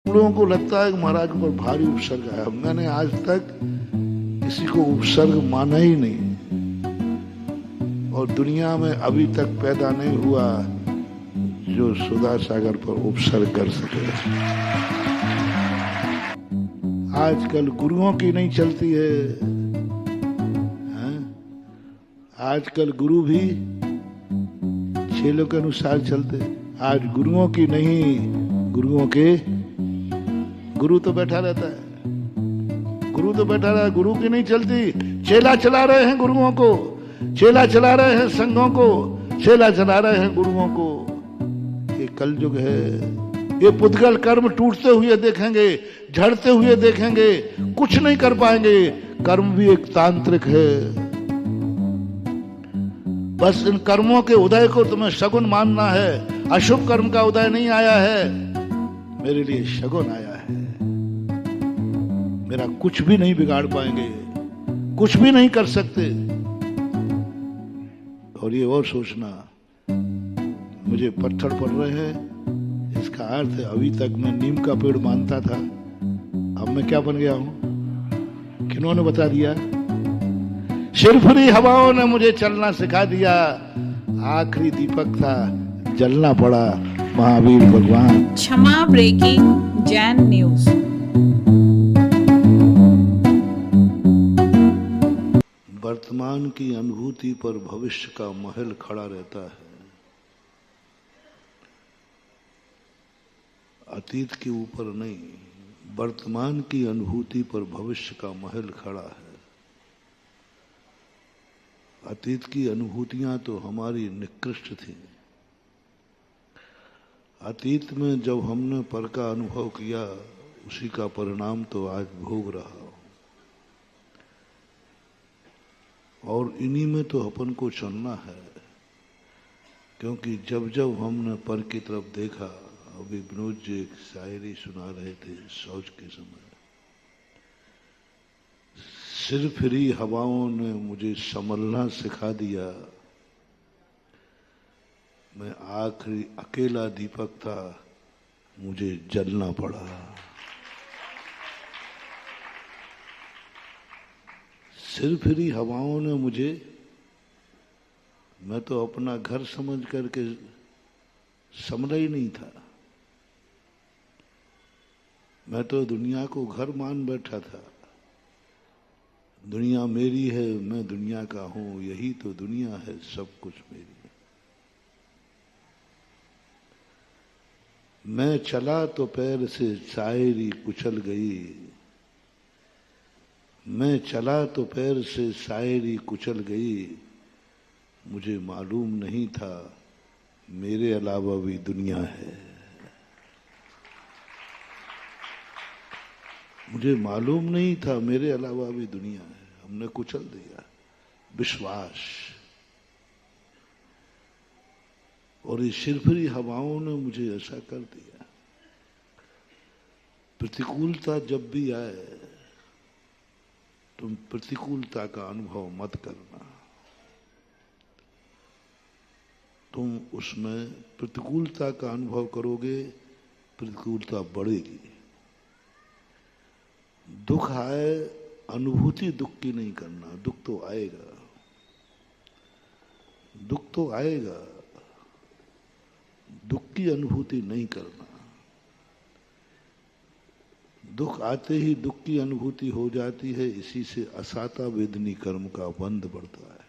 लोगों को लगता है कि महाराज पर भारी उपसर्ग है। मैंने आज तक किसी को उपसर्ग माना ही नहीं, और दुनिया में अभी तक पैदा नहीं हुआ जो सुधा सागर पर उपसर्ग कर सके। आजकल गुरुओं की नहीं चलती है, हैं? आजकल गुरु भी छेलों के अनुसार चलते। आज गुरुओं की नहीं, गुरुओं के गुरु तो बैठा रहता है, गुरु तो बैठा रहा है, गुरु की नहीं चलती। चेला चला रहे हैं गुरुओं को, चेला चला रहे हैं संघों को, चेला चला रहे हैं गुरुओं को। ये कलयुग है। ये पुद्गल कर्म टूटते हुए देखेंगे, झड़ते हुए देखेंगे, कुछ नहीं कर पाएंगे। कर्म भी एक तांत्रिक है। बस इन कर्मों के उदय को तुम्हें शगुन मानना है। अशुभ कर्म का उदय नहीं आया है, मेरे लिए शगुन आया है। मेरा कुछ भी नहीं बिगाड़ पाएंगे, कुछ भी नहीं कर सकते। और ये और सोचना, मुझे पत्थर पड़ रहे हैं, इसका अर्थ है अभी तक मैं नीम का पेड़ मानता था, अब मैं क्या बन गया हूं? किन्होंने बता दिया? शिरफुरी हवाओं ने मुझे चलना सिखा दिया। आखिरी दीपक था, जलना पड़ा महावीर भगवान। क्षमा ब्रेकिंग जैन न्यूज। वर्तमान की अनुभूति पर भविष्य का महल खड़ा रहता है। अतीत के ऊपर नहीं, वर्तमान की अनुभूति पर भविष्य का महल खड़ा है। अतीत की अनुभूतियां तो हमारी निकृष्ट थी। अतीत में जब हमने पर का अनुभव किया, उसी का परिणाम तो आज भोग रहा। और इन्हीं में तो अपन को चलना है, क्योंकि जब जब हमने पर की तरफ देखा, अभी विनोद जी एक शायरी सुना रहे थे शौच के समय, सिर फिरी हवाओं ने मुझे संभलना सिखा दिया। मैं आखिरी अकेला दीपक था, मुझे जलना पड़ा। सिर फिरी हवाओं ने मुझे, मैं तो अपना घर समझ करके संभला ही नहीं था। मैं तो दुनिया को घर मान बैठा था। दुनिया मेरी है, मैं दुनिया का हूं, यही तो दुनिया है, सब कुछ मेरी है। मैं चला तो पैर से शायरी कुचल गई, मैं चला तो पैर से शायरी कुचल गई। मुझे मालूम नहीं था मेरे अलावा भी दुनिया है। मुझे मालूम नहीं था मेरे अलावा भी दुनिया है। हमने कुचल दिया विश्वास, और इस शिरफिरी हवाओं ने मुझे ऐसा कर दिया। प्रतिकूलता जब भी आए, तुम प्रतिकूलता का अनुभव मत करना। तुम उसमें प्रतिकूलता का अनुभव करोगे, प्रतिकूलता बढ़ेगी। दुख आए, अनुभूति दुख की नहीं करना। दुख तो आएगा, दुख तो आएगा, दुख की अनुभूति नहीं करना। दुख आते ही दुख की अनुभूति हो जाती है। इसी से असाता वेदनी कर्म का बंध बढ़ता है।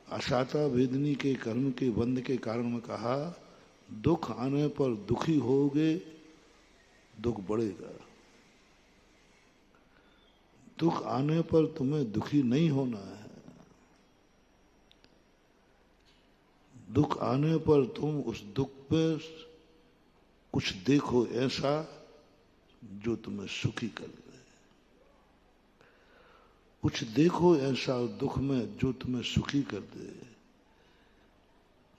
असाता वेदनी के कर्म के बंध के कारण में कहा, दुख आने पर दुखी होगे, दुख बढ़ेगा। दुख आने पर तुम्हें दुखी नहीं होना है। दुख आने पर तुम उस दुख पे कुछ देखो ऐसा जो तुम्हें सुखी कर दे। कुछ देखो ऐसा दुख में जो तुम्हें सुखी कर दे।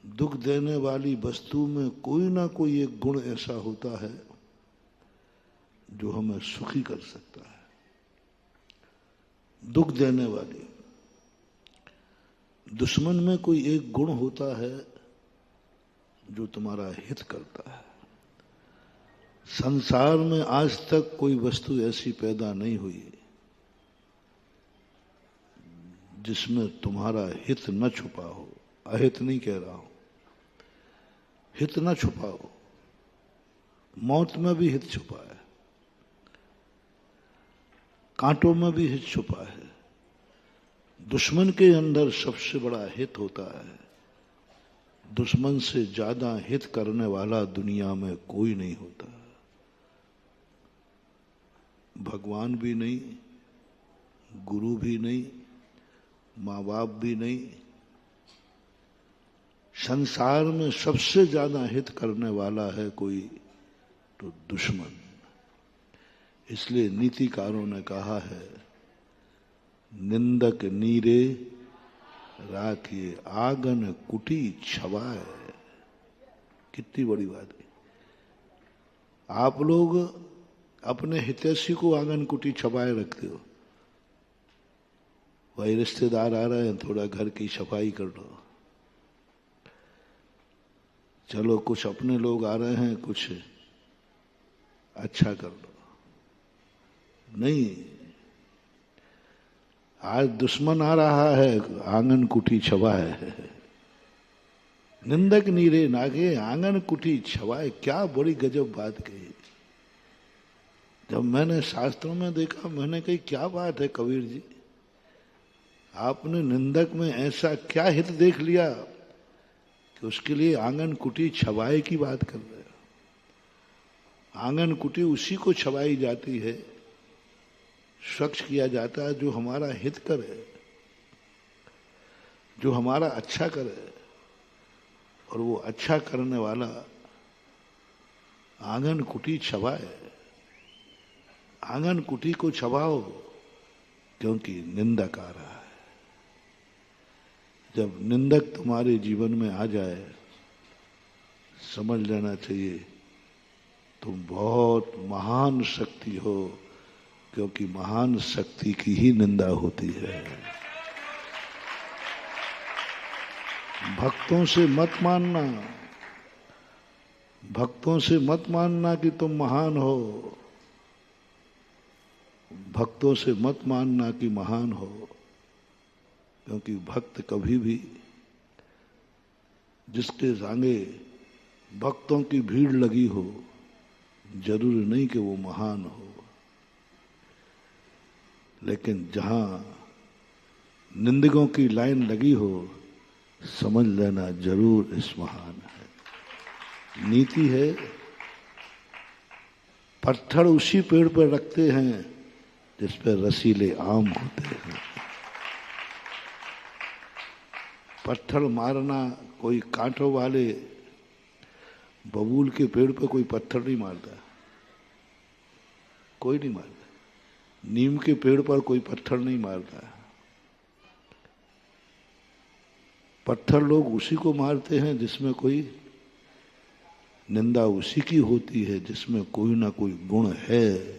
दुख देने वाली वस्तु में कोई ना कोई एक गुण ऐसा होता है जो हमें सुखी कर सकता है। दुख देने वाली, दुश्मन में कोई एक गुण होता है जो तुम्हारा हित करता है। संसार में आज तक कोई वस्तु ऐसी पैदा नहीं हुई जिसमें तुम्हारा हित न छुपा हो। अहित नहीं कह रहा हूं, हित न छुपा हो। मौत में भी हित छुपा है, कांटों में भी हित छुपा है। दुश्मन के अंदर सबसे बड़ा हित होता है। दुश्मन से ज्यादा हित करने वाला दुनिया में कोई नहीं होता। भगवान भी नहीं, गुरु भी नहीं, माँ बाप भी नहीं। संसार में सबसे ज्यादा हित करने वाला है कोई तो दुश्मन। इसलिए नीतिकारों ने कहा है, निंदक नीरे राखिए आंगन कुटी छवाए। कितनी बड़ी बात है। आप लोग अपने हितैषी को आंगन कुटी छपाए रखते हो। भाई रिश्तेदार आ रहे हैं, थोड़ा घर की सफाई कर लो। चलो कुछ अपने लोग आ रहे हैं, कुछ अच्छा कर लो। नहीं, आज दुश्मन आ रहा है, आंगन कुटी छवाए। निंदक नीरे नागे आंगन कुटी छवाए। क्या बड़ी गजब बात कही। जब मैंने शास्त्रों में देखा, मैंने कही क्या बात है कबीर जी, आपने निंदक में ऐसा क्या हित देख लिया कि उसके लिए आंगन कुटी छवाए की बात कर रहे हो। आंगन कुटी उसी को छवाई जाती है, स्वच्छ किया जाता है जो हमारा हित करे, जो हमारा अच्छा करे। और वो अच्छा करने वाला आंगन कुटी छवाए। आंगन कुटी को छवाओ, क्योंकि निंदक आ रहा है। जब निंदक तुम्हारे जीवन में आ जाए, समझ लेना चाहिए तुम बहुत महान शक्ति हो, क्योंकि महान शक्ति की ही निंदा होती है। भक्तों से मत मानना, भक्तों से मत मानना कि तुम महान हो। भक्तों से मत मानना कि महान हो, क्योंकि भक्त कभी भी, जिसके आगे भक्तों की भीड़ लगी हो, जरूरी नहीं कि वो महान हो। लेकिन जहां निंदकों की लाइन लगी हो, समझ लेना जरूर इस महान है। नीति है, पत्थर उसी पेड़ पर रखते हैं जिस पर रसीले आम होते हैं। पत्थर मारना, कोई कांटों वाले बबूल के पेड़ पर कोई पत्थर नहीं मारता, कोई नहीं मारता। नीम के पेड़ पर कोई पत्थर नहीं मारता। पत्थर लोग उसी को मारते हैं जिसमें कोई निंदा, उसी की होती है जिसमें कोई ना कोई गुण है।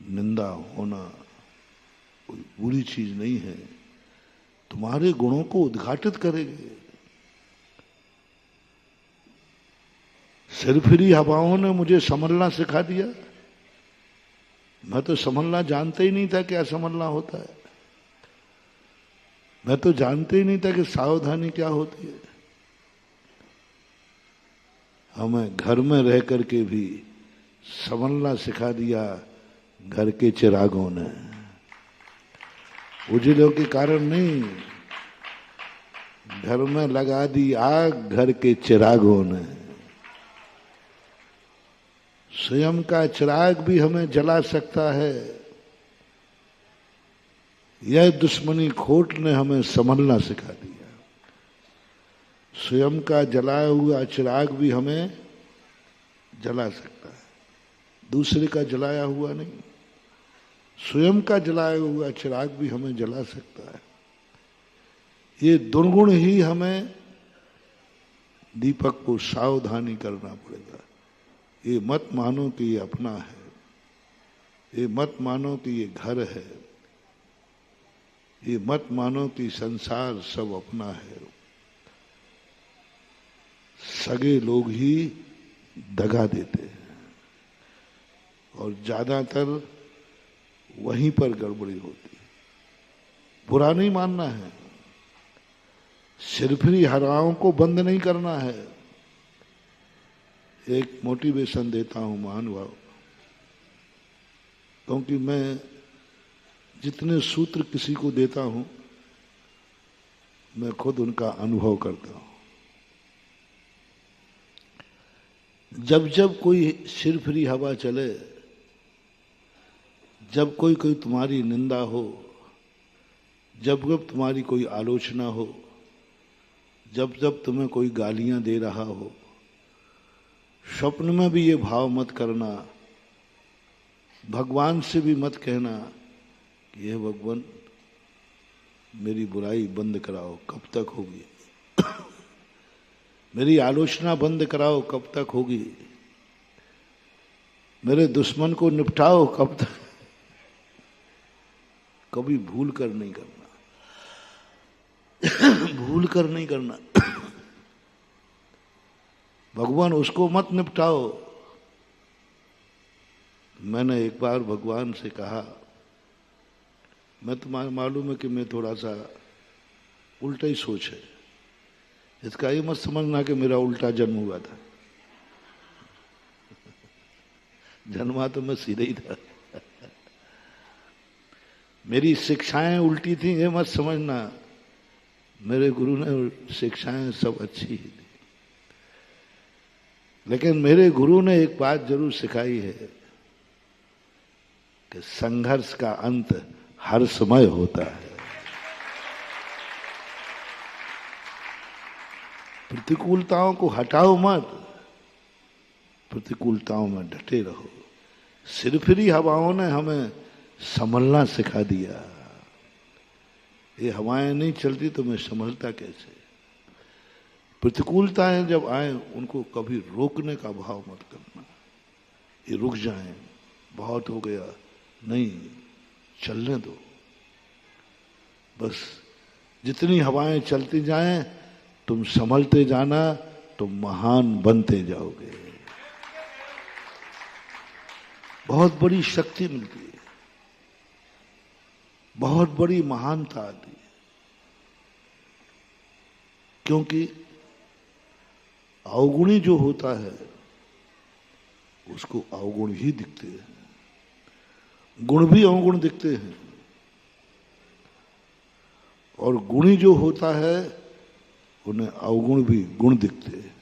निंदा होना कोई बुरी चीज नहीं है, तुम्हारे गुणों को उद्घाटित करेगी। सिरफिरी हवाओं ने मुझे संभलना सिखा दिया। मैं तो संभलना जानता ही नहीं था, क्या संभलना होता है। मैं तो जानते ही नहीं था कि सावधानी क्या होती है। हमें घर में रह करके भी संभलना सिखा दिया घर के चिरागों ने। उजलों के कारण नहीं, घर में लगा दी आग घर के चिरागों ने। स्वयं का चिराग भी हमें जला सकता है। यह दुश्मनी खोट ने हमें संभलना सिखा दिया। स्वयं का जलाया हुआ चिराग भी हमें जला सकता है, दूसरे का जलाया हुआ नहीं। स्वयं का जलाया हुआ चिराग भी हमें जला सकता है। ये दुर्गुण ही हमें दीपक को सावधानी करना पड़ेगा। ये मत मानो कि ये अपना है, ये मत मानो कि ये घर है, ये मत मानो कि संसार सब अपना है। सगे लोग ही दगा देते हैं और ज्यादातर वहीं पर गड़बड़ी होती है। बुरा नहीं मानना है, सिरफिरी हराओं को बंद नहीं करना है। एक मोटिवेशन देता हूं महानुभाव, क्योंकि मैं जितने सूत्र किसी को देता हूं मैं खुद उनका अनुभव करता हूं। जब जब कोई सिरफिरी हवा चले, जब कोई कोई तुम्हारी निंदा हो, जब जब तुम्हारी कोई आलोचना हो, जब जब तुम्हें कोई गालियां दे रहा हो, स्वप्न में भी ये भाव मत करना, भगवान से भी मत कहना कि हे भगवान मेरी बुराई बंद कराओ, कब तक होगी? मेरी आलोचना बंद कराओ, कब तक होगी? मेरे दुश्मन को निपटाओ, कब तक? कभी भूल कर नहीं करना, भूल कर नहीं करना। भगवान उसको मत निपटाओ। मैंने एक बार भगवान से कहा, मैं तुम्हारे मालूम है कि मैं थोड़ा सा उल्टा ही सोच है, इसका ये मत समझना कि मेरा उल्टा जन्म हुआ था। जन्मा तो मैं सीधे ही था। मेरी शिक्षाएं उल्टी थी, ये मत समझना। मेरे गुरु ने शिक्षाएं सब अच्छी ही दी, लेकिन मेरे गुरु ने एक बात जरूर सिखाई है कि संघर्ष का अंत हर समय होता है। प्रतिकूलताओं को हटाओ मत, प्रतिकूलताओं में डटे रहो। सिरफिरी हवाओं ने हमें संभलना सिखा दिया। ये हवाएं नहीं चलती तो मैं संभलता कैसे? प्रतिकूलताएं जब आए उनको कभी रोकने का भाव मत करना, ये रुक जाएं, बहुत हो गया, नहीं, चलने दो। बस जितनी हवाएं चलती जाएं तुम संभलते जाना, तुम महान बनते जाओगे। बहुत बड़ी शक्ति मिलती है, बहुत बड़ी महानता आती है, क्योंकि अवगुणी जो होता है उसको अवगुण ही दिखते हैं, गुण भी अवगुण दिखते हैं, और गुणी जो होता है उन्हें अवगुण भी गुण दिखते हैं।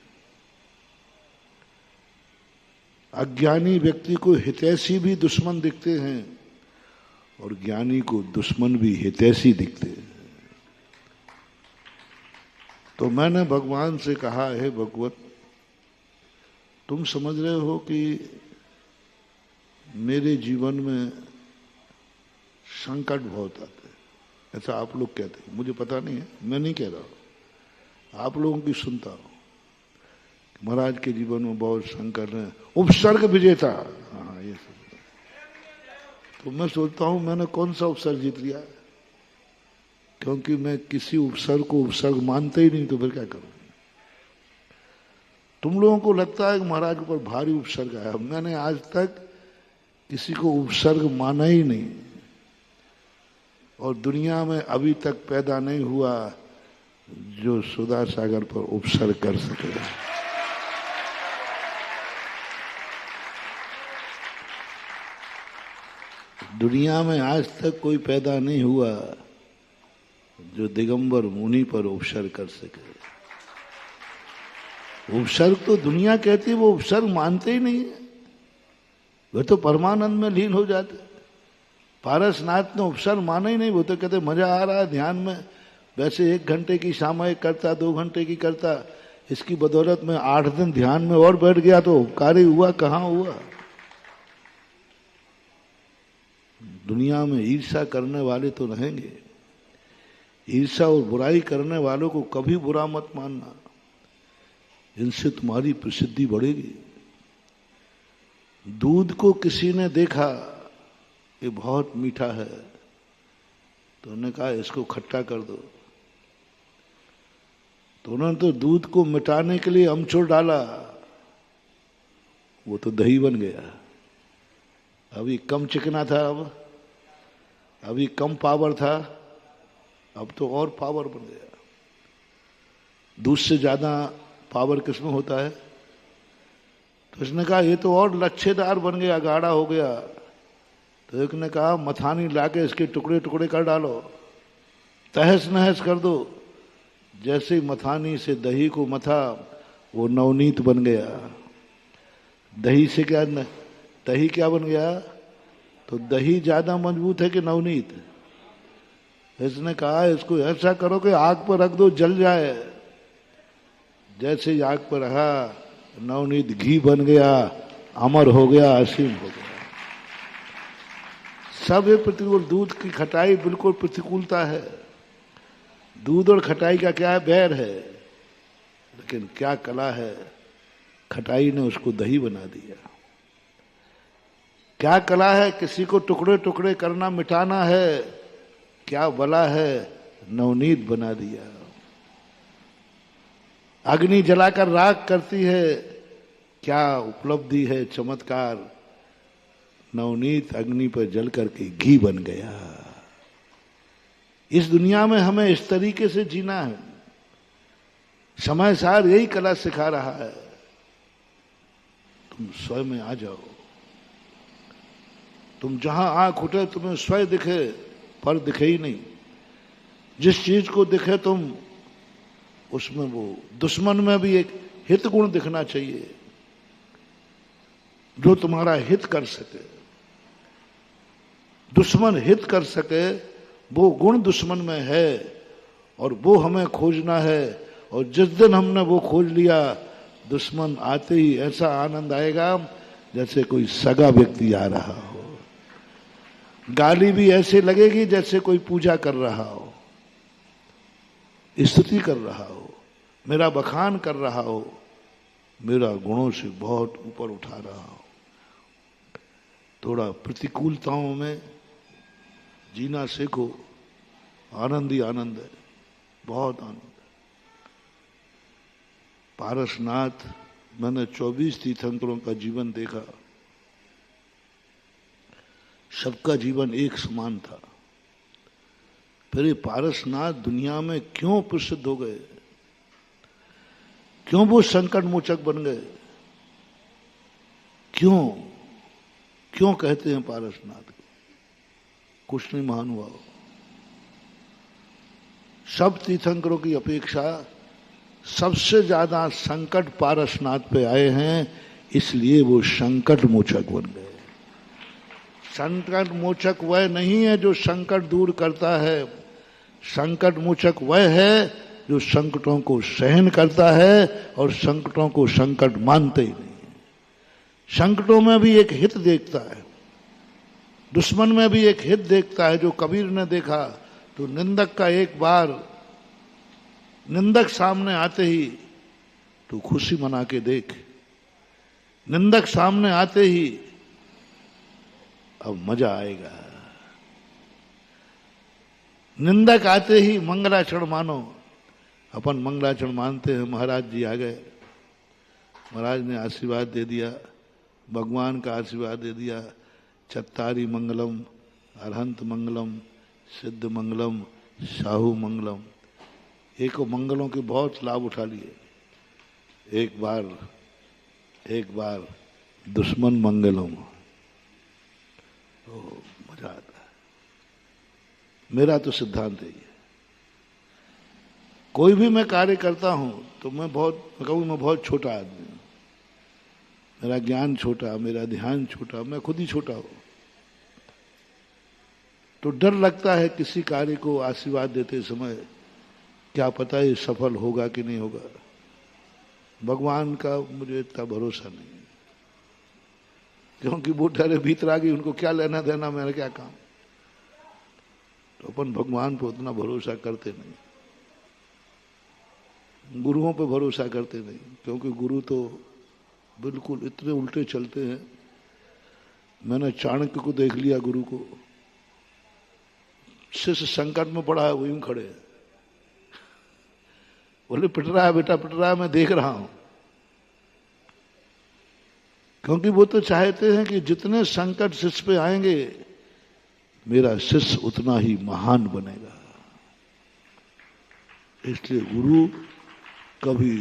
अज्ञानी व्यक्ति को हितैषी भी दुश्मन दिखते हैं और ज्ञानी को दुश्मन भी हितैषी दिखते हैं। तो मैंने भगवान से कहा, है भगवत, तुम समझ रहे हो कि मेरे जीवन में संकट बहुत आते हैं, ऐसा आप लोग कहते हैं, मुझे पता नहीं है, मैं नहीं कह रहा हूं, आप लोगों की सुनता हूं। महाराज के जीवन में बहुत संकट है, उपसर्ग विजेता, हाँ ये सब। तो मैं सोचता हूं मैंने कौन सा उपसर्ग जीत लिया, क्योंकि मैं किसी उपसर्ग को उपसर्ग मानते ही नहीं, तो फिर क्या करूं? तुम लोगों को लगता है कि महाराज के ऊपर भारी उपसर्ग आया, मैंने आज तक किसी को उपसर्ग माना ही नहीं, और दुनिया में अभी तक पैदा नहीं हुआ जो सुधा सागर पर उपसर्ग कर सके। दुनिया में आज तक कोई पैदा नहीं हुआ जो दिगंबर मुनि पर उपसर्ग कर सके। उपसर्ग तो दुनिया कहती है, वो उपसर्ग मानते ही नहीं है, वे तो परमानंद में लीन हो जाते। पारसनाथ ने उपसर्ग माना ही नहीं, वो तो कहते मजा आ रहा है ध्यान में, वैसे 1 घंटे की सामयिक करता, 2 घंटे की करता, इसकी बदौलत में 8 दिन ध्यान में और बैठ गया तो कार्य हुआ, कहाँ हुआ? दुनिया में ईर्ष्या करने वाले तो रहेंगे, ईर्ष्या और बुराई करने वालों को कभी बुरा मत मानना, इनसे तुम्हारी प्रसिद्धि बढ़ेगी। दूध को किसी ने देखा ये बहुत मीठा है, तो उन्होंने कहा इसको खट्टा कर दो। तो उन्होंने तो दूध को मिटाने के लिए अमचूर डाला, वो तो दही बन गया। अभी कम चिकना था, अब अभी कम पावर था, अब तो और पावर बन गया। दूध से ज्यादा पावर किसमें होता है? तो इसने कहा ये तो और लच्छेदार बन गया, गाढ़ा हो गया। तो एक ने कहा मथानी लाके इसके टुकड़े टुकड़े कर डालो, तहस नहस कर दो। जैसे ही मथानी से दही को मथा, वो नवनीत बन गया। दही से क्या दही क्या बन गया? तो दही ज्यादा मजबूत है कि नवनीत? इसने कहा इसको ऐसा करो कि आग पर रख दो, जल जाए। जैसे ही आग पर रहा, नवनीत घी बन गया, अमर हो गया, असीम हो गया। सब ये प्रतिकूल। दूध की खटाई बिल्कुल प्रतिकूलता है। दूध और खटाई का क्या है? बैर है। लेकिन क्या कला है, खटाई ने उसको दही बना दिया। क्या कला है, किसी को टुकड़े टुकड़े करना, मिटाना है। क्या बला है, नवनीत बना दिया। अग्नि जलाकर राख करती है, क्या उपलब्धि है, चमत्कार। नवनीत अग्नि पर जल करके घी बन गया। इस दुनिया में हमें इस तरीके से जीना है। समय सार यही कला सिखा रहा है। तुम स्वयं में आ जाओ। तुम जहां आंख उठे तुम्हें स्वयं दिखे, पर दिखे ही नहीं। जिस चीज को दिखे तुम, उसमें वो दुश्मन में भी एक हित गुण दिखना चाहिए, जो तुम्हारा हित कर सके। दुश्मन हित कर सके, वो गुण दुश्मन में है, और वो हमें खोजना है। और जिस दिन हमने वो खोज लिया, दुश्मन आते ही ऐसा आनंद आएगा जैसे कोई सगा व्यक्ति आ रहा हो। गाली भी ऐसे लगेगी जैसे कोई पूजा कर रहा हो, स्तुति कर रहा हो, मेरा बखान कर रहा हो, मेरा गुणों से बहुत ऊपर उठा रहा हो। थोड़ा प्रतिकूलताओं में जीना सीखो। आनंद ही आनंद है, बहुत आनंद है। पारसनाथ, मैंने 24 तीर्थंकरों का जीवन देखा। सबका जीवन एक समान था। फिर ये पारसनाथ दुनिया में क्यों प्रसिद्ध हो गए? क्यों वो संकट मोचक बन गए? क्यों क्यों कहते हैं पारसनाथ को? कुछ नहीं महानुभाव। सब तीर्थंकरों की अपेक्षा सबसे ज्यादा संकट पारसनाथ पे आए हैं, इसलिए वो संकट मोचक बन गए। संकट मोचक वह नहीं है जो संकट दूर करता है। संकट मोचक वह है जो संकटों को सहन करता है और संकटों को संकट मानते ही नहीं। संकटों में भी एक हित देखता है, दुश्मन में भी एक हित देखता है। जो कबीर ने देखा, तो निंदक का एक बार निंदक सामने आते ही तो खुशी मना के देख। निंदक सामने आते ही अब मजा आएगा। निंदक आते ही मंगलाचरण मानो। अपन मंगलाचरण मानते हैं। महाराज जी आ गए, महाराज ने आशीर्वाद दे दिया, भगवान का आशीर्वाद दे दिया। चत्तारी मंगलम, अरहंत मंगलम, सिद्ध मंगलम, साहू मंगलम। एक मंगलों के बहुत लाभ उठा लिए। एक बार दुश्मन मंगलम, तो मजा आता है। मेरा तो सिद्धांत है ये। कोई भी मैं कार्य करता हूं तो मैं कहूँ मैं बहुत छोटा आदमी हूं, मेरा ज्ञान छोटा, मेरा ध्यान छोटा, मैं खुद ही छोटा हूं। तो डर लगता है किसी कार्य को आशीर्वाद देते समय, क्या पता ये सफल होगा कि नहीं होगा। भगवान का मुझे इतना भरोसा नहीं, क्योंकि वो डरे भीतर आ गई, उनको क्या लेना देना, मेरा क्या काम। तो अपन भगवान पर उतना भरोसा करते नहीं, गुरुओं पर भरोसा करते नहीं, क्योंकि गुरु तो बिल्कुल इतने उल्टे चलते हैं। मैंने चाणक्य को देख लिया, गुरु को। शिष्य संकट में पड़ा है, वो यूं खड़े हैं। बोले पिट रहा है बेटा, पिट रहा है, मैं देख रहा हूं। क्योंकि वो तो चाहते हैं कि जितने संकट शिष्य पे आएंगे मेरा शिष्य उतना ही महान बनेगा। इसलिए गुरु कभी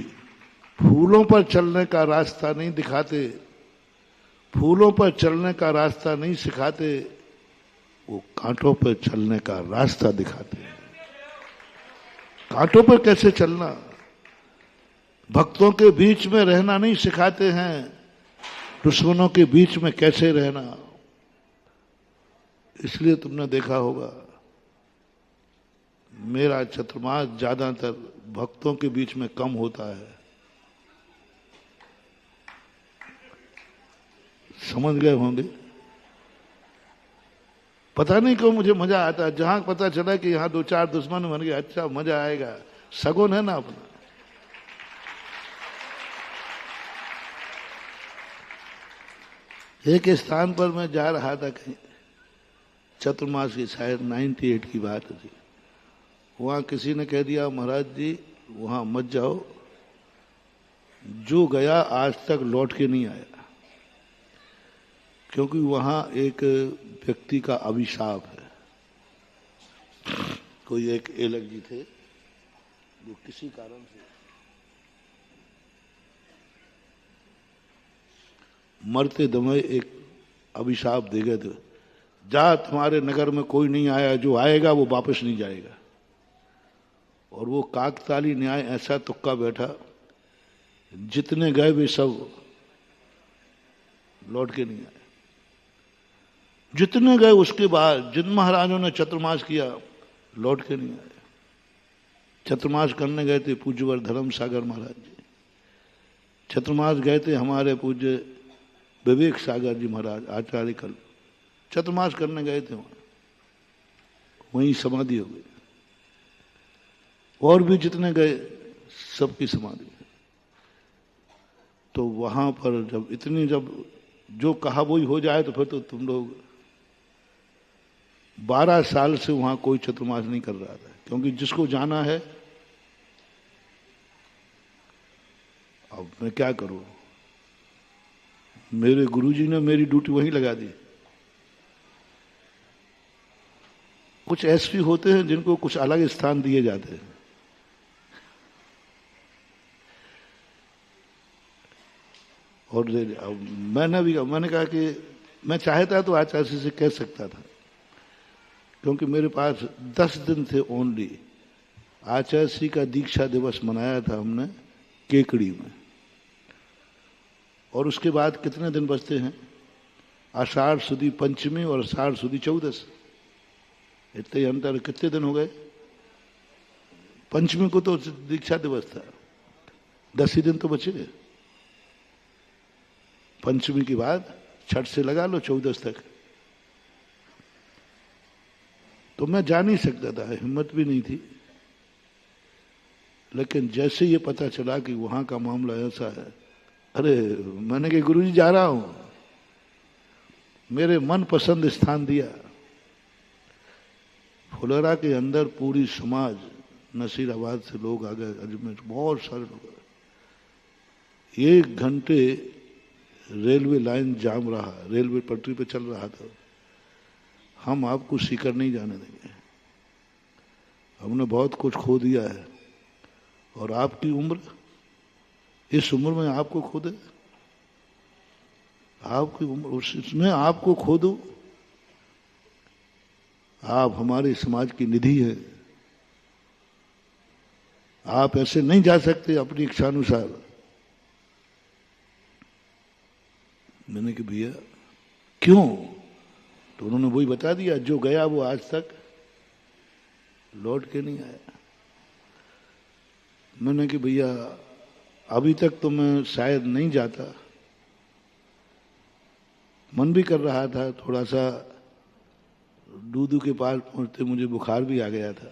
फूलों पर चलने का रास्ता नहीं दिखाते, फूलों पर चलने का रास्ता नहीं सिखाते, वो कांटों पर चलने का रास्ता दिखाते हैं। कांटों पर कैसे चलना, भक्तों के बीच में रहना नहीं सिखाते हैं, दुश्मनों के बीच में कैसे रहना। इसलिए तुमने देखा होगा मेरा चतुर्मास ज्यादातर भक्तों के बीच में कम होता है। समझ गए होंगे। पता नहीं क्यों मुझे मजा आता है, जहां पता चला कि यहां दो चार दुश्मन बन गए, अच्छा मजा आएगा, सगुन है ना अपना। एक स्थान पर मैं जा रहा था कहीं, चतुर्मास की शायद 98 की बात थी। वहां किसी ने कह दिया महाराज जी वहां मत जाओ, जो गया आज तक लौट के नहीं आया, क्योंकि वहां एक व्यक्ति का अभिशाप है। कोई एक एलक जी थे जो किसी कारण से मरते दमे एक अभिशाप दे गए थे, जा तुम्हारे नगर में कोई नहीं आया, जो आएगा वो वापस नहीं जाएगा। और वो काकताली न्याय ऐसा तुक्का बैठा, जितने गए वे सब लौट के नहीं आए। जितने गए उसके बाद जिन महाराजों ने चतुर्मास किया लौट के नहीं आए। चतुर्मास करने गए थे पूज्यवर धर्म सागर महाराज जी, चतुर्मास गए थे हमारे पूज्य विवेक सागर जी महाराज आचार्य कल, चतुर्मास करने गए थे वहां, वहीं समाधि हो गई। और भी जितने गए सबकी समाधि। तो वहां पर जब जो कहा वही हो जाए तो फिर तो तुम लोग 12 साल से वहां कोई चतुर्मास नहीं कर रहा था, क्योंकि जिसको जाना है अब मैं क्या करूं, मेरे गुरुजी ने मेरी ड्यूटी वहीं लगा दी। कुछ एसपी होते हैं जिनको कुछ अलग स्थान दिए जाते हैं। और मैंने कहा कि मैं चाहता तो आचार्य से कह सकता था, क्योंकि मेरे पास 10 दिन थे ओनली। आचार्य का दीक्षा दिवस मनाया था हमने केकड़ी में, और उसके बाद कितने दिन बचते हैं, आषाढ़ सुदी पंचमी और आषाढ़ सुदी 14, इतने अंतर कितने दिन हो गए। पंचमी को तो दीक्षा दिवस था, 10 ही दिन तो बचे। पंचमी के बाद छठ से लगा लो 14 तक। तो मैं जा नहीं सकता था, हिम्मत भी नहीं थी। लेकिन जैसे ये पता चला कि वहां का मामला ऐसा है, अरे मैंने कहा गुरुजी जा रहा हूं, मेरे मन पसंद स्थान दिया। फुलेरा के अंदर पूरी समाज, नसीराबाद से लोग आ गए, अजमेर बहुत सारे लोग आ गए। 1 घंटे रेलवे लाइन जाम रहा, रेलवे पटरी पे चल रहा था। हम आपको सीकर नहीं जाने देंगे, हमने बहुत कुछ खो दिया है, और आपकी उम्र, इस उम्र में आपको खो दे, आपकी उम्र उसमें आपको खो दो। आप हमारे समाज की निधि है, आप ऐसे नहीं जा सकते अपनी इच्छानुसार। मैंने कहा भैया क्यों, तो उन्होंने वही बता दिया, जो गया वो आज तक लौट के नहीं आया। मैंने कहा भैया अभी तक तो मैं शायद नहीं जाता, मन भी कर रहा था, थोड़ा सा दूधू के पास पहुंचते मुझे बुखार भी आ गया था,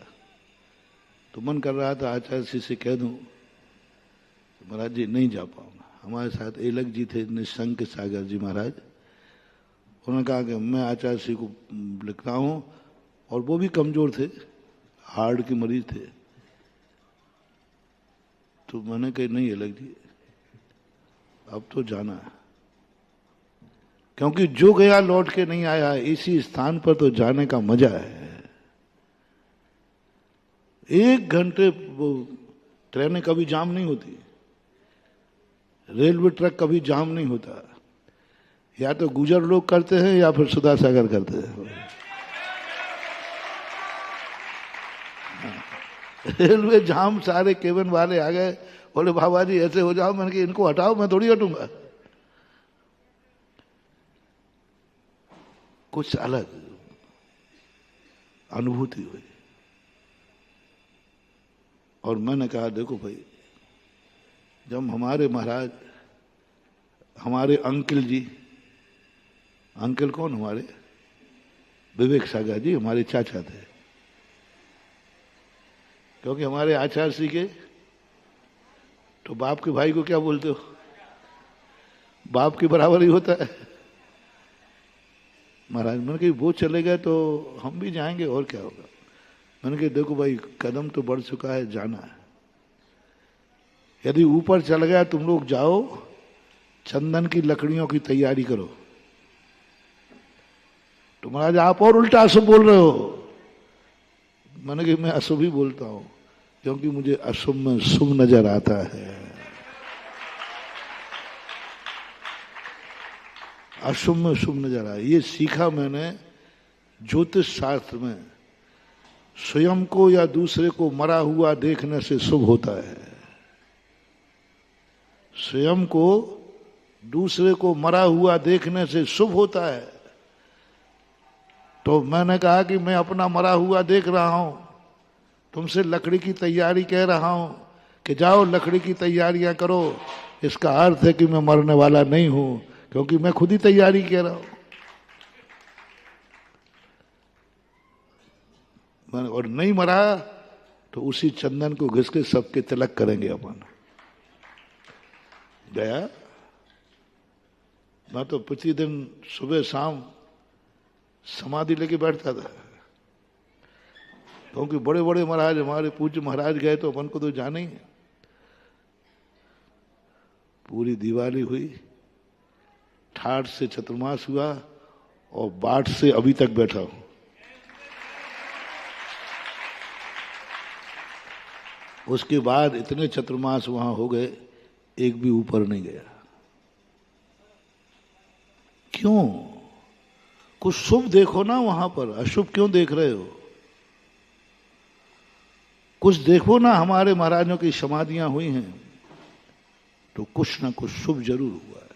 तो मन कर रहा था आचार्य से कह दूं, महाराज जी नहीं जा पाऊंगा। हमारे साथ एलक जी थे, निशंक सागर जी महाराज, उन्होंने कहा कि मैं आचार्य को लिखता हूं, और वो भी कमजोर थे, हार्ट के मरीज थे। तो मैंने कही नहीं अलग जी, अब तो जाना है, क्योंकि जो गया लौट के नहीं आया, इसी स्थान पर तो जाने का मजा है। 1 घंटे वो ट्रेनें कभी जाम नहीं होती, रेलवे ट्रैक कभी जाम नहीं होता, या तो गुजर लोग करते हैं या फिर सुधा सागर करते हैं। रेलवे जाम, सारे केबिन वाले आ गए, बोले बाबा जी ऐसे हो जाओ। मैंने कहा इनको हटाओ, मैं थोड़ी हटूंगा। कुछ अलग अनुभूति हुई। और मैंने कहा देखो भाई, जब हमारे महाराज, हमारे अंकल जी, अंकल कौन, हमारे विवेक सागर जी हमारे चाचा थे, क्योंकि हमारे आचार्य श्री के तो बाप के भाई को क्या बोलते हो, बाप के बराबर ही होता है। महाराज मैंने कहा वो चले गए तो हम भी जाएंगे और क्या होगा। मैंने कहा देखो भाई, कदम तो बढ़ चुका है, जाना है। यदि ऊपर चल गया तुम लोग जाओ, चंदन की लकड़ियों की तैयारी करो। तो महाराज आप और उल्टा अशुभ बोल रहे हो। मैंने कहा मैं अशुभ ही बोलता हूं, क्योंकि मुझे अशुभ में शुभ नजर आता है। अशुभ में शुभ नजर आया, ये सीखा मैंने ज्योतिष शास्त्र में। स्वयं को या दूसरे को मरा हुआ देखने से शुभ होता है। स्वयं को दूसरे को मरा हुआ देखने से शुभ होता है। तो मैंने कहा कि मैं अपना मरा हुआ देख रहा हूं, तुमसे लकड़ी की तैयारी कह रहा हूं कि जाओ लकड़ी की तैयारियां करो। इसका अर्थ है कि मैं मरने वाला नहीं हूं, क्योंकि मैं खुद ही तैयारी कह रहा हूं। मैंने और नहीं मरा तो उसी चंदन को घिस के सबके तिलक करेंगे अपन। गया, मैं तो प्रतिदिन सुबह शाम समाधि लेके बैठता था, क्योंकि बड़े बड़े महाराज, हमारे पूज्य महाराज गए तो अपन को तो जाना ही है। पूरी दिवाली हुई, ठाठ से चतुर्मास हुआ और बाट से अभी तक बैठा हूं। उसके बाद इतने चतुर्मास वहां हो गए, एक भी ऊपर नहीं गया। क्यों? कुछ शुभ देखो ना वहां पर, अशुभ क्यों देख रहे हो? कुछ देखो ना, हमारे महाराजों की समाधियां हुई हैं तो कुछ ना कुछ शुभ जरूर हुआ है।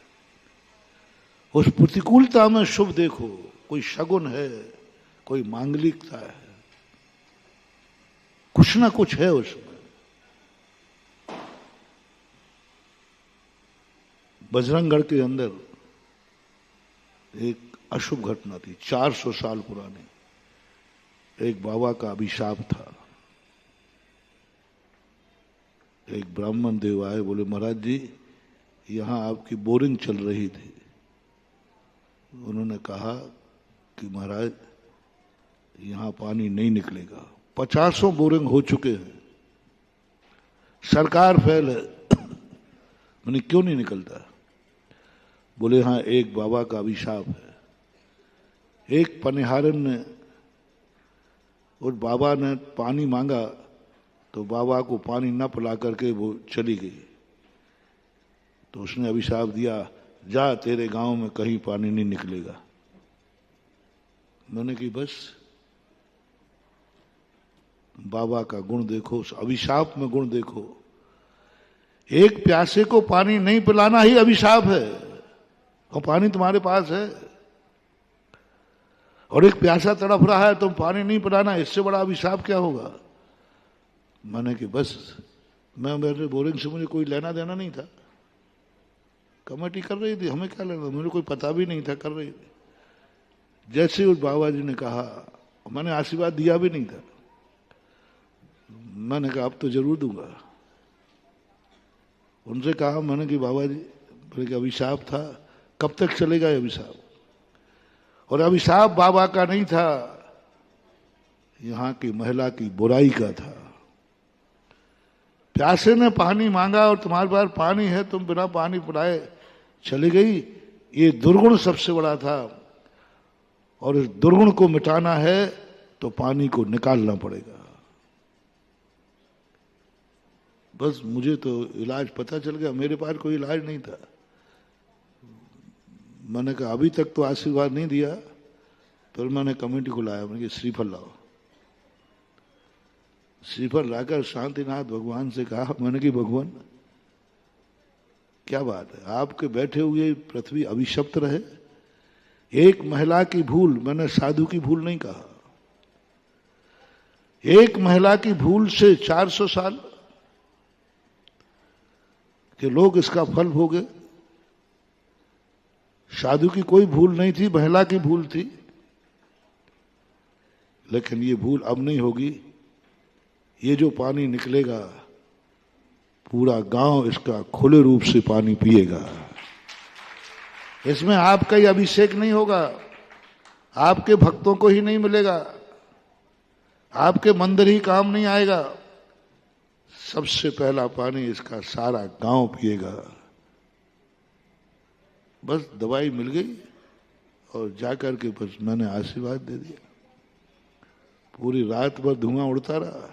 उस प्रतिकूलता में शुभ देखो, कोई शगुन है, कोई मांगलिकता है, कुछ ना कुछ है उसमें। बजरंगगढ़ के अंदर एक अशुभ घटना थी, 400 साल पुरानी। एक बाबा का अभिशाप था। एक ब्राह्मण देव आए, बोले महाराज जी यहां आपकी बोरिंग चल रही थी। उन्होंने कहा कि महाराज यहां पानी नहीं निकलेगा। 50 बोरिंग हो चुके हैं, सरकार फेल है। मैंने क्यों नहीं निकलता? बोले हाँ, एक बाबा का अभिशाप है। एक पनिहारन ने, उस बाबा ने पानी मांगा तो बाबा को पानी न पिला करके वो चली गई। तो उसने अभिशाप दिया, जा तेरे गांव में कहीं पानी नहीं निकलेगा। मैंने कहा बस बाबा का गुण देखो, उस अभिशाप में गुण देखो। एक प्यासे को पानी नहीं पिलाना ही अभिशाप है, और पानी तुम्हारे पास है। और एक प्यासा तड़प रहा है, तुम पानी नहीं पिलाना, इससे बड़ा अभिशाप क्या होगा? मैंने कि बस मैं मेरे बोरिंग से मुझे कोई लेना देना नहीं था। कमेटी कर रही थी, हमें क्या लेना, मुझे कोई पता भी नहीं था, कर रही थी। जैसे उस बाबा जी ने कहा, मैंने आशीर्वाद दिया भी नहीं था। मैंने कहा अब तो जरूर दूंगा। उनसे कहा मैंने कि बाबा जी, बोले कि अभिशाप था, कब तक चलेगा ये अभिशाप? और अभिशाप बाबा का नहीं था, यहाँ की महिला की बुराई का था। प्यासे ने पानी मांगा और तुम्हारे पास पानी है, तुम बिना पानी पिलाए चली गई। ये दुर्गुण सबसे बड़ा था, और इस दुर्गुण को मिटाना है तो पानी को निकालना पड़ेगा। बस मुझे तो इलाज पता चल गया, मेरे पास कोई इलाज नहीं था। मैंने कहा अभी तक तो आशीर्वाद नहीं दिया, फिर मैंने कमेटी को लाया, मैंने कहा श्रीफल लाओ। श्रीफल लाकर शांतिनाथ भगवान से कहा, मैंने कि भगवान क्या बात है, आपके बैठे हुए पृथ्वी अभिशप्त रहे। एक महिला की भूल, मैंने साधु की भूल नहीं कहा, एक महिला की भूल से 400 साल के लोग इसका फल भोगे। साधु की कोई भूल नहीं थी, महिला की भूल थी। लेकिन ये भूल अब नहीं होगी। ये जो पानी निकलेगा, पूरा गांव इसका खुले रूप से पानी पिएगा। इसमें आपका ही अभिषेक नहीं होगा, आपके भक्तों को ही नहीं मिलेगा, आपके मंदिर ही काम नहीं आएगा। सबसे पहला पानी इसका सारा गांव पिएगा। बस दवाई मिल गई और जाकर के बस मैंने आशीर्वाद दे दिया। पूरी रात भर धुआं उड़ता रहा।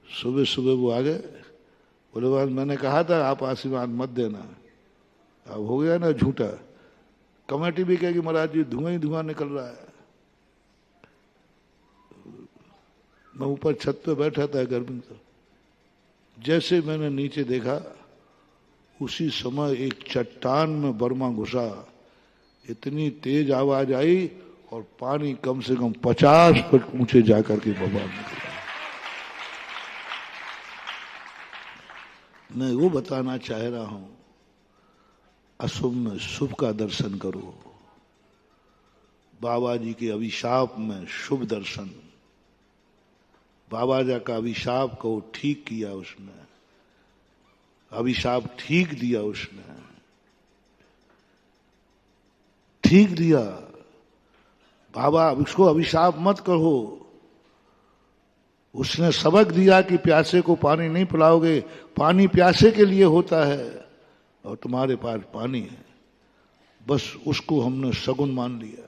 सुबह सुबह वो आ गए, बोले बाद मैंने कहा था आप आशीर्वाद मत देना, अब हो गया ना झूठा। कमेटी भी कहेगी महाराज जी धुआं ही धुआं निकल रहा है। मैं ऊपर छत पे बैठा था गर्मी तो, जैसे मैंने नीचे देखा उसी समय एक चट्टान में बर्मा घुसा। इतनी तेज आवाज आई और पानी कम से कम 50 फुट ऊंचे जाकर के बाहर निकला। मैं वो बताना चाह रहा हूं, अशुभ में शुभ का दर्शन करो। बाबा जी के अभिशाप में शुभ दर्शन। बाबा जी का अभिशाप को ठीक किया उसने, अभिशाप ठीक दिया उसने, ठीक दिया। बाबा उसको अभिशाप मत करो। उसने सबक दिया कि प्यासे को पानी नहीं पिलाओगे, पानी प्यासे के लिए होता है और तुम्हारे पास पानी है। बस उसको हमने सगुन मान लिया।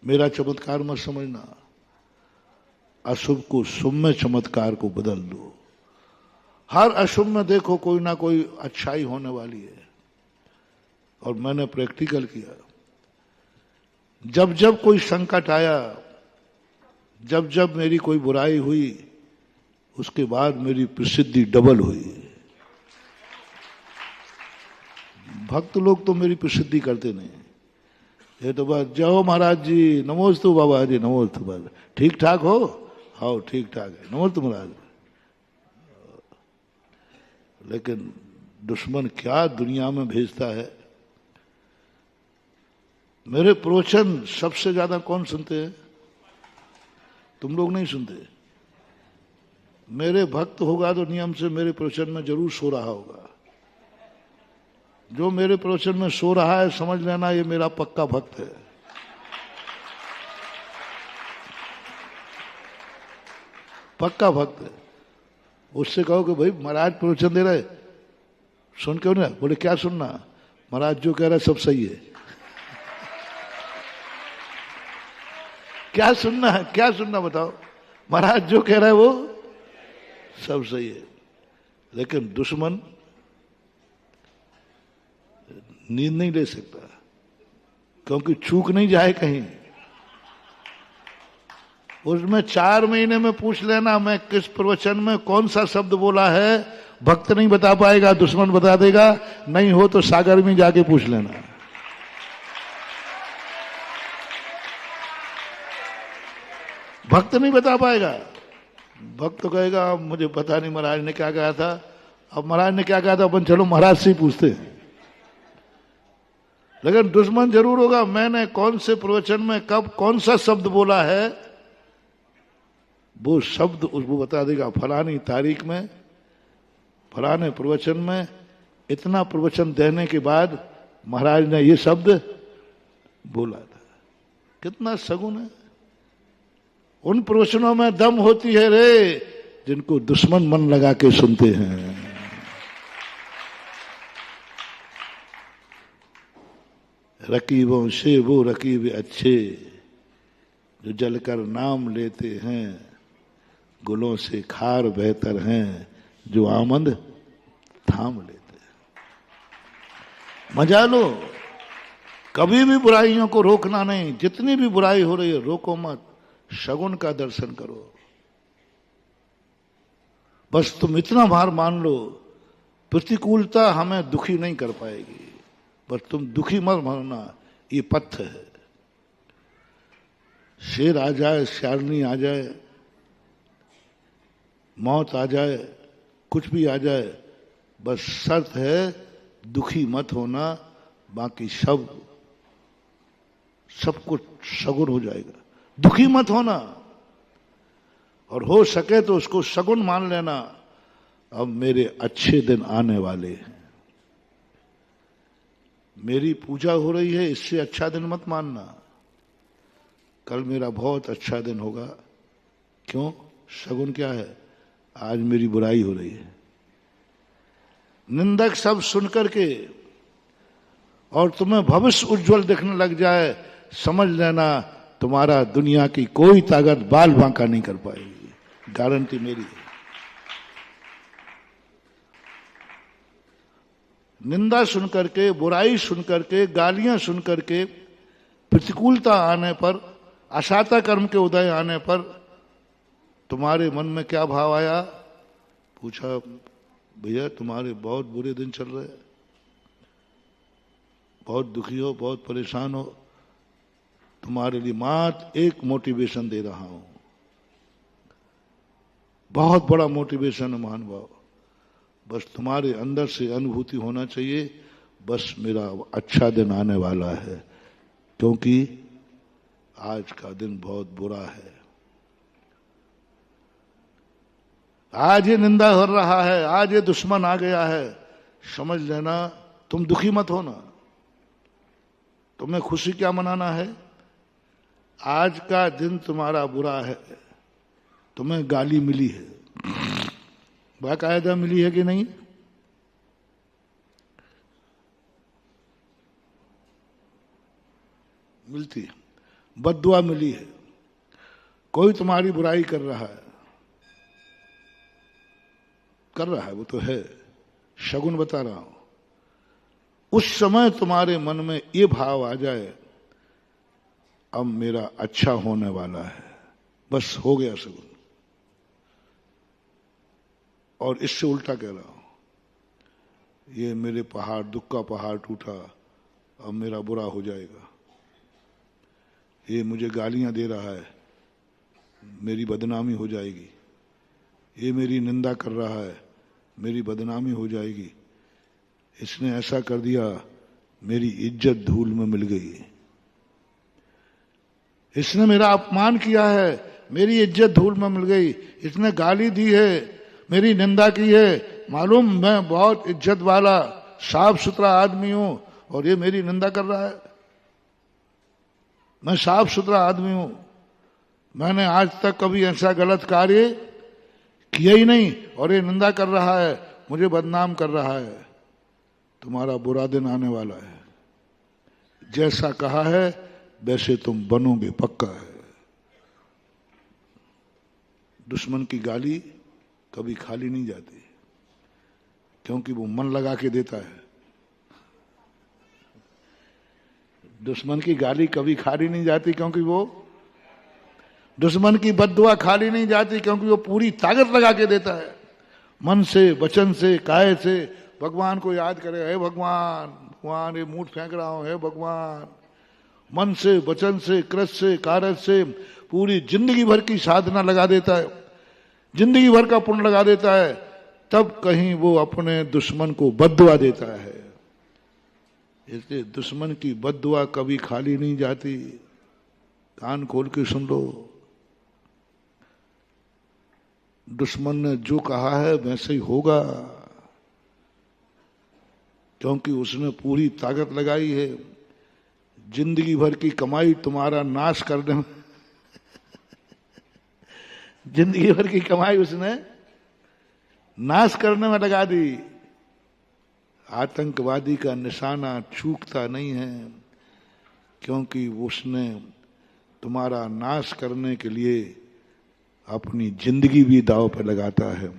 मेरा चमत्कार मत समझना, अशुभ को शुभ में चमत्कार को बदल दो। हर अशुभ में देखो कोई ना कोई अच्छाई होने वाली है। और मैंने प्रैक्टिकल किया। जब जब कोई संकट आया, जब जब मेरी कोई बुराई हुई, उसके बाद मेरी प्रसिद्धि डबल हुई। भक्त लोग तो मेरी प्रसिद्धि करते नहीं, ये तो बस जाओ महाराज जी नमोस्तु, बाबा जी नमोस्तु, बस ठीक ठाक हो, हाँ ठीक ठाक है, नमोस्तु महाराज। लेकिन दुश्मन क्या दुनिया में भेजता है। मेरे प्रवचन सबसे ज्यादा कौन सुनते हैं? तुम लोग नहीं सुनते। मेरे भक्त होगा तो नियम से मेरे प्रवचन में जरूर सो रहा होगा। जो मेरे प्रवचन में सो रहा है समझ लेना ये मेरा पक्का भक्त है। पक्का भक्त है। उससे कहो कि भाई महाराज प्रवचन दे रहे, सुन क्यों ना? बोले क्या सुनना? महाराज जो कह रहा है सब सही है। क्या सुनना है? क्या सुनना बताओ? महाराज जो कह रहा है वो सब सही है। लेकिन दुश्मन नींद नहीं ले सकता, क्योंकि चूक नहीं जाए कहीं। उसमें 4 महीने में पूछ लेना मैं किस प्रवचन में कौन सा शब्द बोला है, भक्त नहीं बता पाएगा, दुश्मन बता देगा। नहीं हो तो सागर में जाके पूछ लेना। भक्त नहीं बता पाएगा। भक्त कहेगा मुझे पता नहीं महाराज ने क्या कहा था। अब महाराज ने क्या कहा था अपन चलो महाराज से ही पूछते हैं। लेकिन दुश्मन जरूर होगा, मैंने कौन से प्रवचन में कब कौन सा शब्द बोला है, वो शब्द उसको बता देगा। फलानी तारीख में फलाने प्रवचन में इतना प्रवचन देने के बाद महाराज ने ये शब्द बोला था। कितना सगुन है। उन प्रवचनों में दम होती है रे जिनको दुश्मन मन लगा के सुनते हैं। रकीबों से वो रकीब अच्छे जो जलकर नाम लेते हैं, गुलों से खार बेहतर हैं जो आमद थाम लेते हैं। मजा लो, कभी भी बुराइयों को रोकना नहीं। जितनी भी बुराई हो रही है रोको मत, शगुन का दर्शन करो। बस तुम इतना भार मान लो, प्रतिकूलता हमें दुखी नहीं कर पाएगी, बस तुम दुखी मत मानना, ये पथ है। शेर आ जाए, सियारनी आ जाए, मौत आ जाए, कुछ भी आ जाए, बस शर्त है दुखी मत होना, बाकी सब कुछ सगुन हो जाएगा। दुखी मत होना, और हो सके तो उसको सगुन मान लेना। अब मेरे अच्छे दिन आने वाले हैं, मेरी पूजा हो रही है, इससे अच्छा दिन मत मानना। कल मेरा बहुत अच्छा दिन होगा। क्यों? शगुन क्या है? आज मेरी बुराई हो रही है। निंदक सब सुनकर के और तुम्हें भविष्य उज्जवल दिखने लग जाए, समझ लेना तुम्हारा दुनिया की कोई ताकत बाल बांका नहीं कर पाएगी, गारंटी मेरी है। निंदा सुनकर के, बुराई सुनकर के, गालियां सुनकर के, प्रतिकूलता आने पर, अशाता कर्म के उदय आने पर तुम्हारे मन में क्या भाव आया? पूछा, भैया तुम्हारे बहुत बुरे दिन चल रहे हैं, बहुत दुखी हो, बहुत परेशान हो, तुम्हारे लिए मात्र एक मोटिवेशन दे रहा हूं, बहुत बड़ा मोटिवेशन है महानुभाव। बस तुम्हारे अंदर से अनुभूति होना चाहिए, बस मेरा अच्छा दिन आने वाला है, क्योंकि आज का दिन बहुत बुरा है। आज ये निंदा हो रहा है, आज ये दुश्मन आ गया है, समझ लेना तुम दुखी मत होना। तुम्हें खुशी क्या मनाना है? आज का दिन तुम्हारा बुरा है, तुम्हें गाली मिली है, बाकायदा मिली है कि नहीं? मिलती है। बद्दुआ मिली है, कोई तुम्हारी बुराई कर रहा है, वो तो है, शगुन बता रहा हूं। उस समय तुम्हारे मन में ये भाव आ जाए, अब मेरा अच्छा होने वाला है, बस हो गया शगुन। और इससे उल्टा कह रहा हूं, ये मेरे पहाड़, दुख का पहाड़ टूटा, अब मेरा बुरा हो जाएगा। ये मुझे गालियां दे रहा है, मेरी बदनामी हो जाएगी। ये मेरी निंदा कर रहा है, मेरी बदनामी हो जाएगी। इसने ऐसा कर दिया, मेरी इज्जत धूल में मिल गई। इसने मेरा अपमान किया है, मेरी इज्जत धूल में मिल गई। इसने गाली दी है, मेरी निंदा की है। मालूम मैं बहुत इज्जत वाला साफ सुथरा आदमी हूं, और ये मेरी निंदा कर रहा है। मैं साफ सुथरा आदमी हूं, मैंने आज तक कभी ऐसा गलत कार्य किया ही नहीं, और ये निंदा कर रहा है, मुझे बदनाम कर रहा है। तुम्हारा बुरा दिन आने वाला है, जैसा कहा है वैसे तुम बनोगे, पक्का है। दुश्मन की गाली कभी खाली नहीं जाती, क्योंकि वो मन लगा के देता है। दुश्मन की गाली कभी खाली नहीं जाती, क्योंकि वो, दुश्मन की बद्दुआ खाली नहीं जाती, क्योंकि वो पूरी ताकत लगा के देता है। मन से, वचन से, काया से भगवान को याद करे, हे भगवान, भगवान ये मूठ फेंक रहा हूं, हे भगवान। मन से, वचन से, कृत से, कारज से पूरी जिंदगी भर की साधना लगा देता है, जिंदगी भर का पुण्य लगा देता है, तब कहीं वो अपने दुश्मन को बद्दुआ देता है। इसलिए दुश्मन की बद्दुआ कभी खाली नहीं जाती। कान खोल के सुन लो, दुश्मन ने जो कहा है वैसे ही होगा, क्योंकि उसने पूरी ताकत लगाई है। जिंदगी भर की कमाई तुम्हारा नाश करने में जिंदगी भर की कमाई उसने नाश करने में लगा दी। आतंकवादी का निशाना चूकता नहीं है, क्योंकि उसने तुम्हारा नाश करने के लिए अपनी जिंदगी भी दांव पे लगाता है।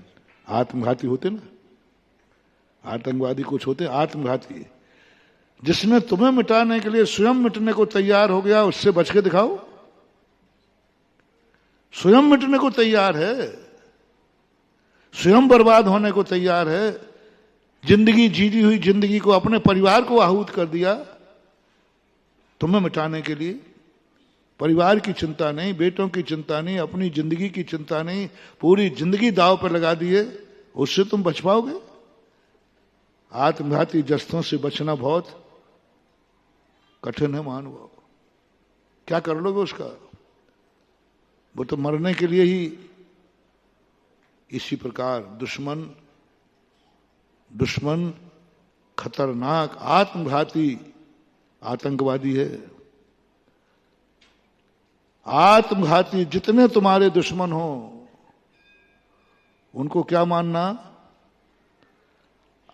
आत्मघाती होते ना, आतंकवादी कुछ होते आत्मघाती, जिसने तुम्हें मिटाने के लिए स्वयं मिटने को तैयार हो गया, उससे बच के दिखाओ। स्वयं मिटने को तैयार है, स्वयं बर्बाद होने को तैयार है, जिंदगी जीती हुई जिंदगी को, अपने परिवार को आहूत कर दिया तुम्हें मिटाने के लिए। परिवार की चिंता नहीं, बेटों की चिंता नहीं, अपनी जिंदगी की चिंता नहीं, पूरी जिंदगी दांव पर लगा दिए, उससे तुम बच पाओगे? आत्मघाती जस्तों से बचना बहुत कठिन है महानुभाव। क्या कर लोगे उसका? वो तो मरने के लिए ही। इसी प्रकार दुश्मन खतरनाक आत्मघाती आतंकवादी है। आत्मघाती जितने तुम्हारे दुश्मन हो उनको क्या मानना?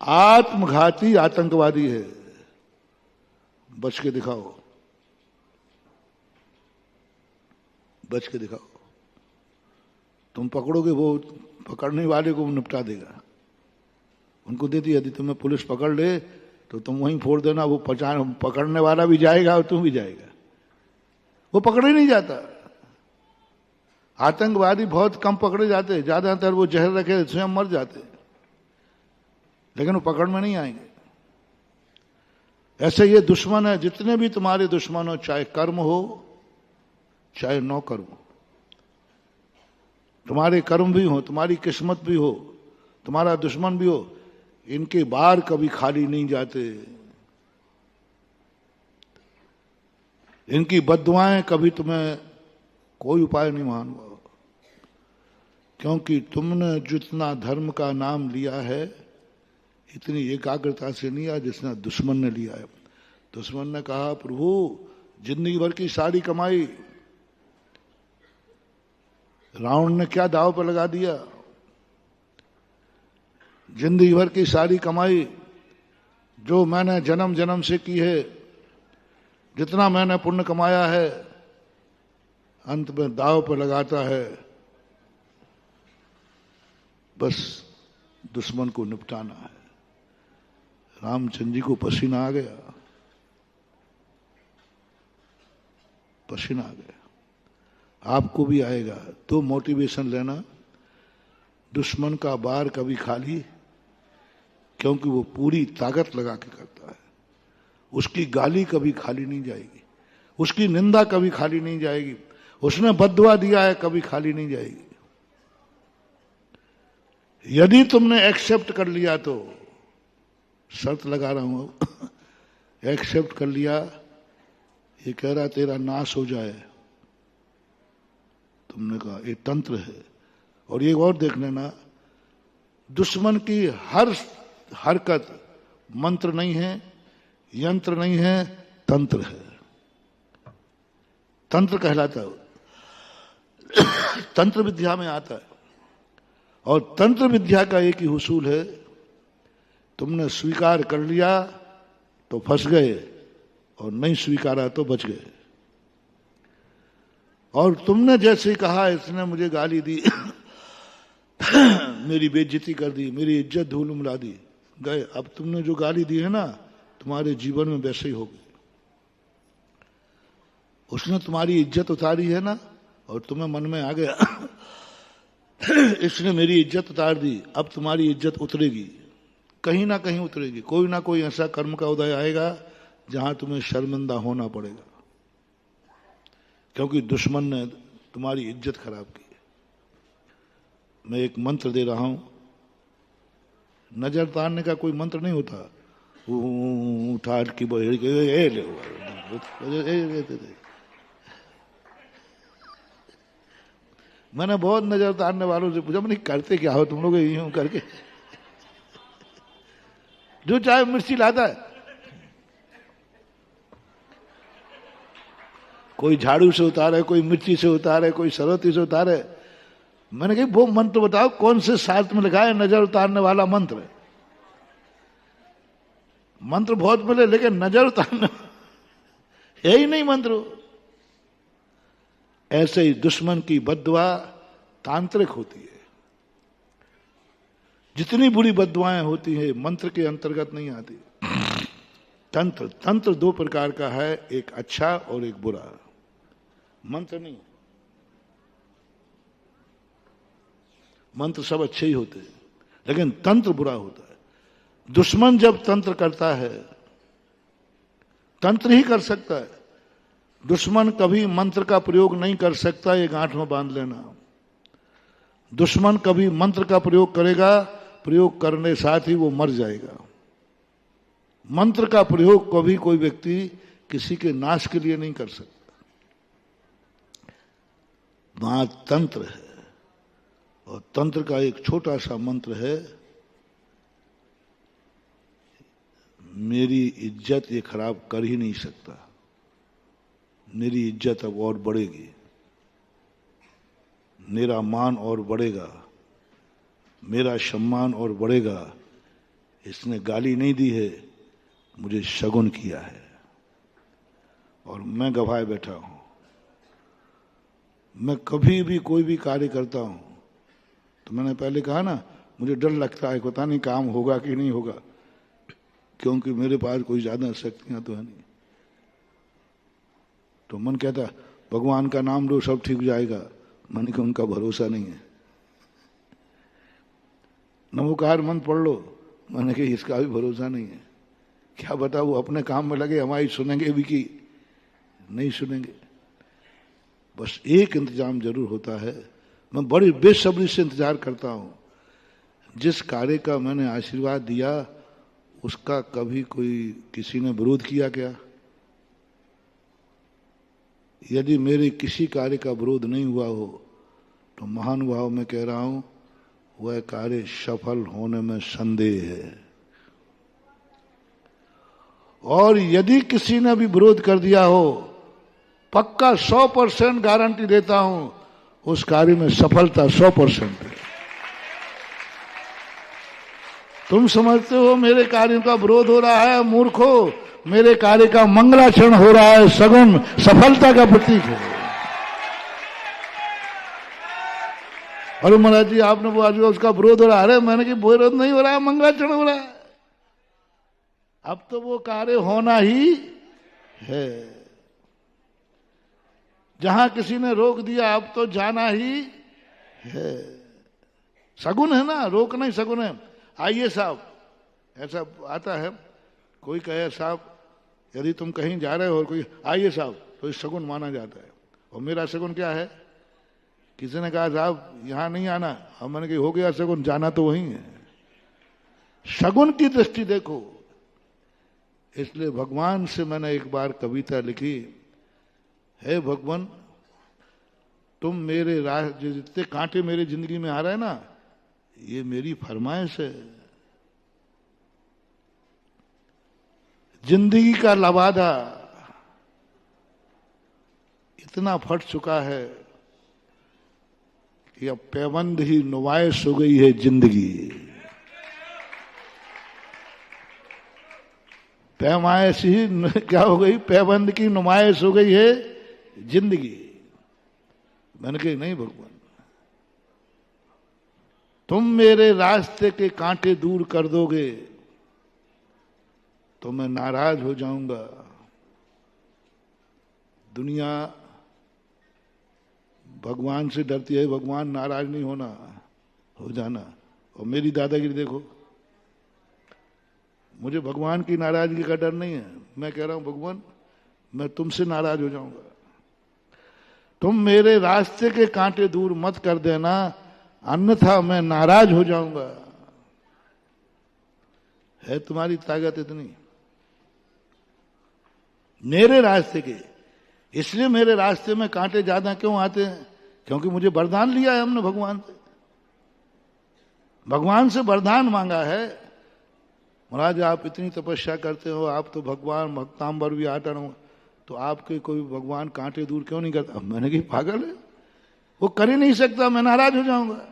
आत्मघाती आतंकवादी है। बच के दिखाओ, बच के दिखाओ। तुम पकड़ोगे, वो पकड़ने वाले को निपटा देगा। उनको दे दी, यदि तुम्हें पुलिस पकड़ ले तो तुम वहीं फोड़ देना, वो पकड़ने वाला भी जाएगा और तुम भी जाएगा। वो पकड़े नहीं जाता। आतंकवादी बहुत कम पकड़े जाते, ज्यादातर वो जहर रखे स्वयं मर जाते, लेकिन वो पकड़ में नहीं आएंगे। ऐसे ये दुश्मन है, जितने भी तुम्हारे दुश्मन हो, चाहे कर्म हो चाहे नौ कर्म, तुम्हारे कर्म भी हो, तुम्हारी किस्मत भी हो, तुम्हारा दुश्मन भी हो, इनके बार कभी खाली नहीं जाते। इनकी बद्दुआएं कभी तुम्हें कोई उपाय नहीं मानवा, क्योंकि तुमने जितना धर्म का नाम लिया है इतनी एकाग्रता से नहीं लिया जितना दुश्मन ने लिया है। दुश्मन ने कहा, प्रभु जिंदगी भर की सारी कमाई रावण ने क्या दांव पर लगा दिया? जिंदगी भर की सारी कमाई जो मैंने जन्म जन्म से की है, जितना मैंने पुण्य कमाया है, अंत में दांव पर लगाता है। बस दुश्मन को निपटाना है। रामचंद्र जी को पसीना आ गया, पसीना आ गया। आपको भी आएगा तो मोटिवेशन लेना। दुश्मन का बार कभी खाली, क्योंकि वो पूरी ताकत लगा के करता है। उसकी गाली कभी खाली नहीं जाएगी, उसकी निंदा कभी खाली नहीं जाएगी, उसने बद्दुआ दिया है कभी खाली नहीं जाएगी। यदि तुमने एक्सेप्ट कर लिया तो, शर्त लगा रहा हूं, एक्सेप्ट कर लिया, ये कह रहा तेरा नाश हो जाए, तुमने कहा ये तंत्र है। और ये और देख लेना, दुश्मन की हर हरकत मंत्र नहीं है, यंत्र नहीं है, तंत्र है। तंत्र कहलाता है, तंत्र विद्या में आता है। और तंत्र विद्या का एक ही हुसूल है, तुमने स्वीकार कर लिया तो फंस गए, और नहीं स्वीकारा तो बच गए। और तुमने जैसे कहा इसने मुझे गाली दी, मेरी बेइज्जती कर दी, मेरी इज्जत धूल मिला दी, गए। अब तुमने जो गाली दी है ना, तुम्हारे जीवन में वैसे ही हो गई। उसने तुम्हारी इज्जत उतारी है ना, और तुम्हें मन में आ गया इसने मेरी इज्जत उतार दी, अब तुम्हारी इज्जत उतरेगी, कहीं ना कहीं उतरेगी। कोई ना कोई ऐसा कर्म का उदय आएगा जहां तुम्हें शर्मिंदा होना पड़ेगा, क्योंकि दुश्मन ने तुम्हारी इज्जत खराब की। मैं एक मंत्र दे रहा हूं, नजर तारने का कोई मंत्र नहीं होता। उठार की मैंने बहुत नजर तारने वालों से पूछा, मैंने करते क्या हो तुम लोग यूं करके? जो चाहे मिर्ची लाता है, कोई झाड़ू से उतारे, कोई मिर्ची से उतारे, कोई सरस्वती से उतारे। मैंने कहा वो मंत्र बताओ कौन से शास्त्र में लिखा है नजर उतारने वाला मंत्र। मंत्र बहुत मिले लेकिन नजर उतारने है ही नहीं मंत्र। ऐसे ही दुश्मन की बद्दुआ तांत्रिक होती है। जितनी बुरी बद्दुआएं होती हैं मंत्र के अंतर्गत नहीं आती। तंत्र दो प्रकार का है, एक अच्छा और एक बुरा। मंत्र नहीं। मंत्र सब अच्छे ही होते हैं लेकिन तंत्र बुरा होता है। दुश्मन जब तंत्र करता है, तंत्र ही कर सकता है, दुश्मन कभी मंत्र का प्रयोग नहीं कर सकता, ये गांठ में बांध लेना। दुश्मन कभी मंत्र का प्रयोग करेगा, प्रयोग करने साथ ही वो मर जाएगा। मंत्र का प्रयोग कभी कोई व्यक्ति किसी के नाश के लिए नहीं कर सकता। वहां तंत्र है और तंत्र का एक छोटा सा मंत्र है, मेरी इज्जत ये खराब कर ही नहीं सकता, मेरी इज्जत अब और बढ़ेगी, मेरा मान और बढ़ेगा, मेरा सम्मान और बढ़ेगा। इसने गाली नहीं दी है, मुझे शगुन किया है और मैं गवाए बैठा हूं। मैं कभी भी कोई भी कार्य करता हूं तो मैंने पहले कहा ना, मुझे डर लगता है पता नहीं काम होगा कि नहीं होगा, क्योंकि मेरे पास कोई ज्यादा शक्तियां तो है नहीं। तो मन कहता भगवान का नाम लो सब ठीक जाएगा। मैंने कहा उनका भरोसा नहीं है। नमोकार मंत्र पढ़ लो, मैंने कहा इसका भी भरोसा नहीं है। क्या बता वो अपने काम में लगे, हमारी सुनेंगे भी कि नहीं सुनेंगे। बस एक इंतजाम जरूर होता है, मैं बड़ी बेसब्री से इंतजार करता हूं। जिस कार्य का मैंने आशीर्वाद दिया उसका कभी कोई किसी ने विरोध किया क्या? यदि मेरे किसी कार्य का विरोध नहीं हुआ हो तो महानुभाव मैं कह रहा हूं वह कार्य सफल होने में संदेह है। और यदि किसी ने भी विरोध कर दिया हो, पक्का 100% गारंटी देता हूं उस कार्य में सफलता 100% है। तुम समझते हो मेरे कार्य का विरोध हो रहा है, मूर्खो, मेरे कार्य का मंगलाचरण हो रहा है, सगुन सफलता का प्रतीक है। अरे महाराज जी आपने वो आज उसका विरोध हो रहा है। अरे मैंने कि विरोध नहीं हो रहा है, मंगलाचरण हो रहा है। अब तो वो कार्य होना ही है। जहां किसी ने रोक दिया अब तो जाना ही है। सगुन है ना, रोक नहीं सगुन है। आइए साहब, ऐसा आता है, कोई कहे साहब यदि तुम कहीं जा रहे हो और कोई आइए साहब, तो इस सगुन माना जाता है। और मेरा सगुन क्या है? किसी ने कहा साहब यहां नहीं आना, और मैंने कहा हो गया सगुन, जाना तो वही है। सगुन की दृष्टि देखो। इसलिए भगवान से मैंने एक बार कविता लिखी, हे भगवान तुम मेरे राह जितने कांटे मेरे जिंदगी में आ रहे हैं ना, ये मेरी फरमाइश है। जिंदगी का लबादा इतना फट चुका है कि अब पैबंद ही नुमाइश हो गई है जिंदगी। पैमाइश ही क्या हो गई? पैबंद की नुमाइश हो गई है जिंदगी। मैंने कहा नहीं भगवान, तुम मेरे रास्ते के कांटे दूर कर दोगे तो मैं नाराज हो जाऊंगा। दुनिया भगवान से डरती है, भगवान नाराज नहीं होना, हो जाना। और मेरी दादागिरी देखो, मुझे भगवान की नाराजगी का डर नहीं है। मैं कह रहा हूं भगवान मैं तुमसे नाराज हो जाऊंगा, तुम मेरे रास्ते के कांटे दूर मत कर देना, अन्यथा मैं नाराज हो जाऊंगा। है तुम्हारी ताकत इतनी मेरे रास्ते के? इसलिए मेरे रास्ते में कांटे ज्यादा क्यों आते हैं? क्योंकि मुझे वरदान लिया है हमने भगवान से। भगवान से वरदान मांगा है, महाराज आप इतनी तपस्या करते हो, आप तो भगवान भक्तांबर भी आटा हो, तो आपके कोई भगवान कांटे दूर क्यों नहीं करता? मैंने कहा पागल है, वो कर ही नहीं सकता, मैं नाराज हो जाऊंगा।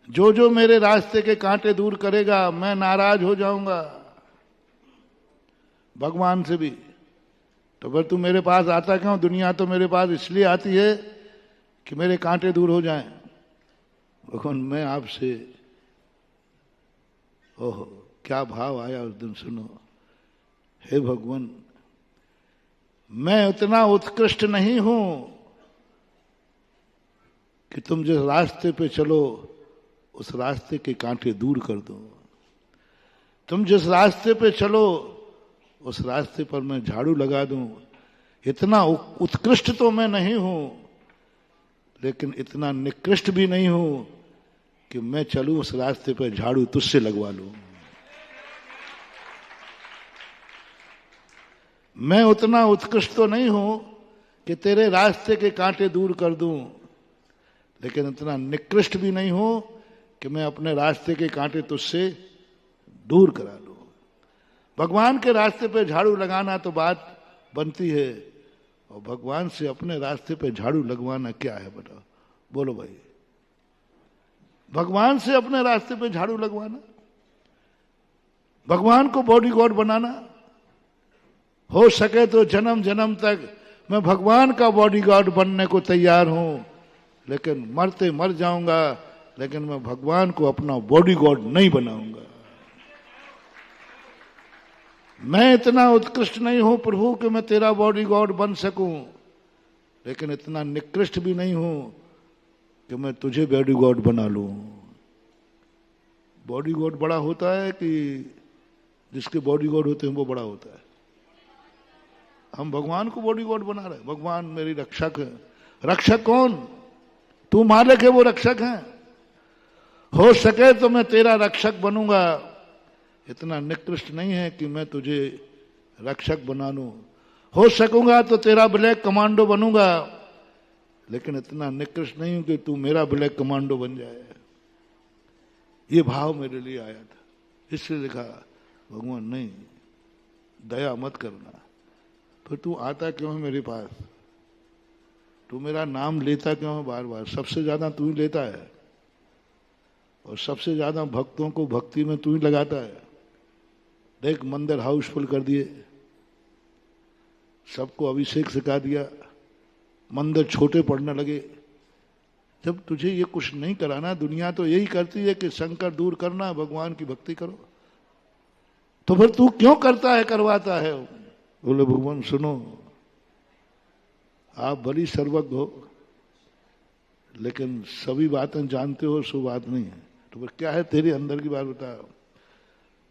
जो जो मेरे रास्ते के कांटे दूर करेगा मैं नाराज हो जाऊंगा, भगवान से भी। तो फिर तू मेरे पास आता क्यों? दुनिया तो मेरे पास इसलिए आती है कि मेरे कांटे दूर हो जाएं। भगवान मैं आपसे, ओहो क्या भाव आया उस दिन, सुनो। हे भगवान, मैं उतना उत्कृष्ट नहीं हूं कि तुम जिस रास्ते पे चलो उस रास्ते के कांटे दूर कर दो। तुम जिस रास्ते पे चलो उस रास्ते पर मैं झाड़ू लगा दूं। इतना उत्कृष्ट तो मैं नहीं हूं, लेकिन इतना निकृष्ट भी नहीं हूं कि मैं चलूं उस रास्ते पर झाड़ू तुझसे लगवा लूं। मैं उतना उत्कृष्ट तो नहीं हूं कि तेरे रास्ते के कांटे दूर कर दूं, लेकिन इतना निकृष्ट भी नहीं हूं कि मैं अपने रास्ते के कांटे तुझसे दूर करा लूं। भगवान के रास्ते पे झाड़ू लगाना तो बात बनती है, और भगवान से अपने रास्ते पे झाड़ू लगवाना क्या है बताओ? बोलो भाई, भगवान से अपने रास्ते पे झाड़ू लगवाना, भगवान को बॉडीगार्ड बनाना। हो सके तो जन्म जन्म तक मैं भगवान का बॉडीगार्ड बनने को तैयार हूं, लेकिन मरते मर जाऊंगा, लेकिन मैं भगवान को अपना बॉडीगार्ड नहीं बनाऊंगा। मैं इतना उत्कृष्ट नहीं हूं प्रभु कि मैं तेरा बॉडीगार्ड बन सकूं, लेकिन इतना निकृष्ट भी नहीं हूं कि मैं तुझे बॉडीगार्ड बना लूं। बॉडीगार्ड बड़ा होता है कि जिसके बॉडीगार्ड होते हैं वो बड़ा होता है? हम भगवान को बॉडीगार्ड बना रहे हैं। भगवान मेरी रक्षक है। रक्षक कौन? तू मालिक है, वो रक्षक है। हो सके तो मैं तेरा रक्षक बनूंगा, इतना निकृष्ट नहीं है कि मैं तुझे रक्षक बना लूं। हो सकूंगा तो तेरा ब्लैक कमांडो बनूंगा, लेकिन इतना निकृष्ट नहीं हूं कि तू मेरा ब्लैक कमांडो बन जाए। ये भाव मेरे लिए आया था, इसलिए लिखा भगवान नहीं, दया मत करना। फिर तू आता क्यों है मेरे पास? तू मेरा नाम लेता क्यों है बार बार? सबसे ज्यादा तू ही लेता है, और सबसे ज्यादा भक्तों को भक्ति में तू ही लगाता है। देख, मंदिर हाउसफुल कर दिए, सबको अभिषेक सिखा दिया, मंदिर छोटे पड़ने लगे। जब तुझे ये कुछ नहीं कराना, दुनिया तो यही करती है कि शंकर दूर करना, भगवान की भक्ति करो, तो फिर तू क्यों करता है, करवाता है? बोले भगवान सुनो, आप बड़ी सर्वज्ञ हो, लेकिन सभी बातें जानते हो, सो बात नहीं है। तो फिर क्या है तेरे अंदर की बात बता।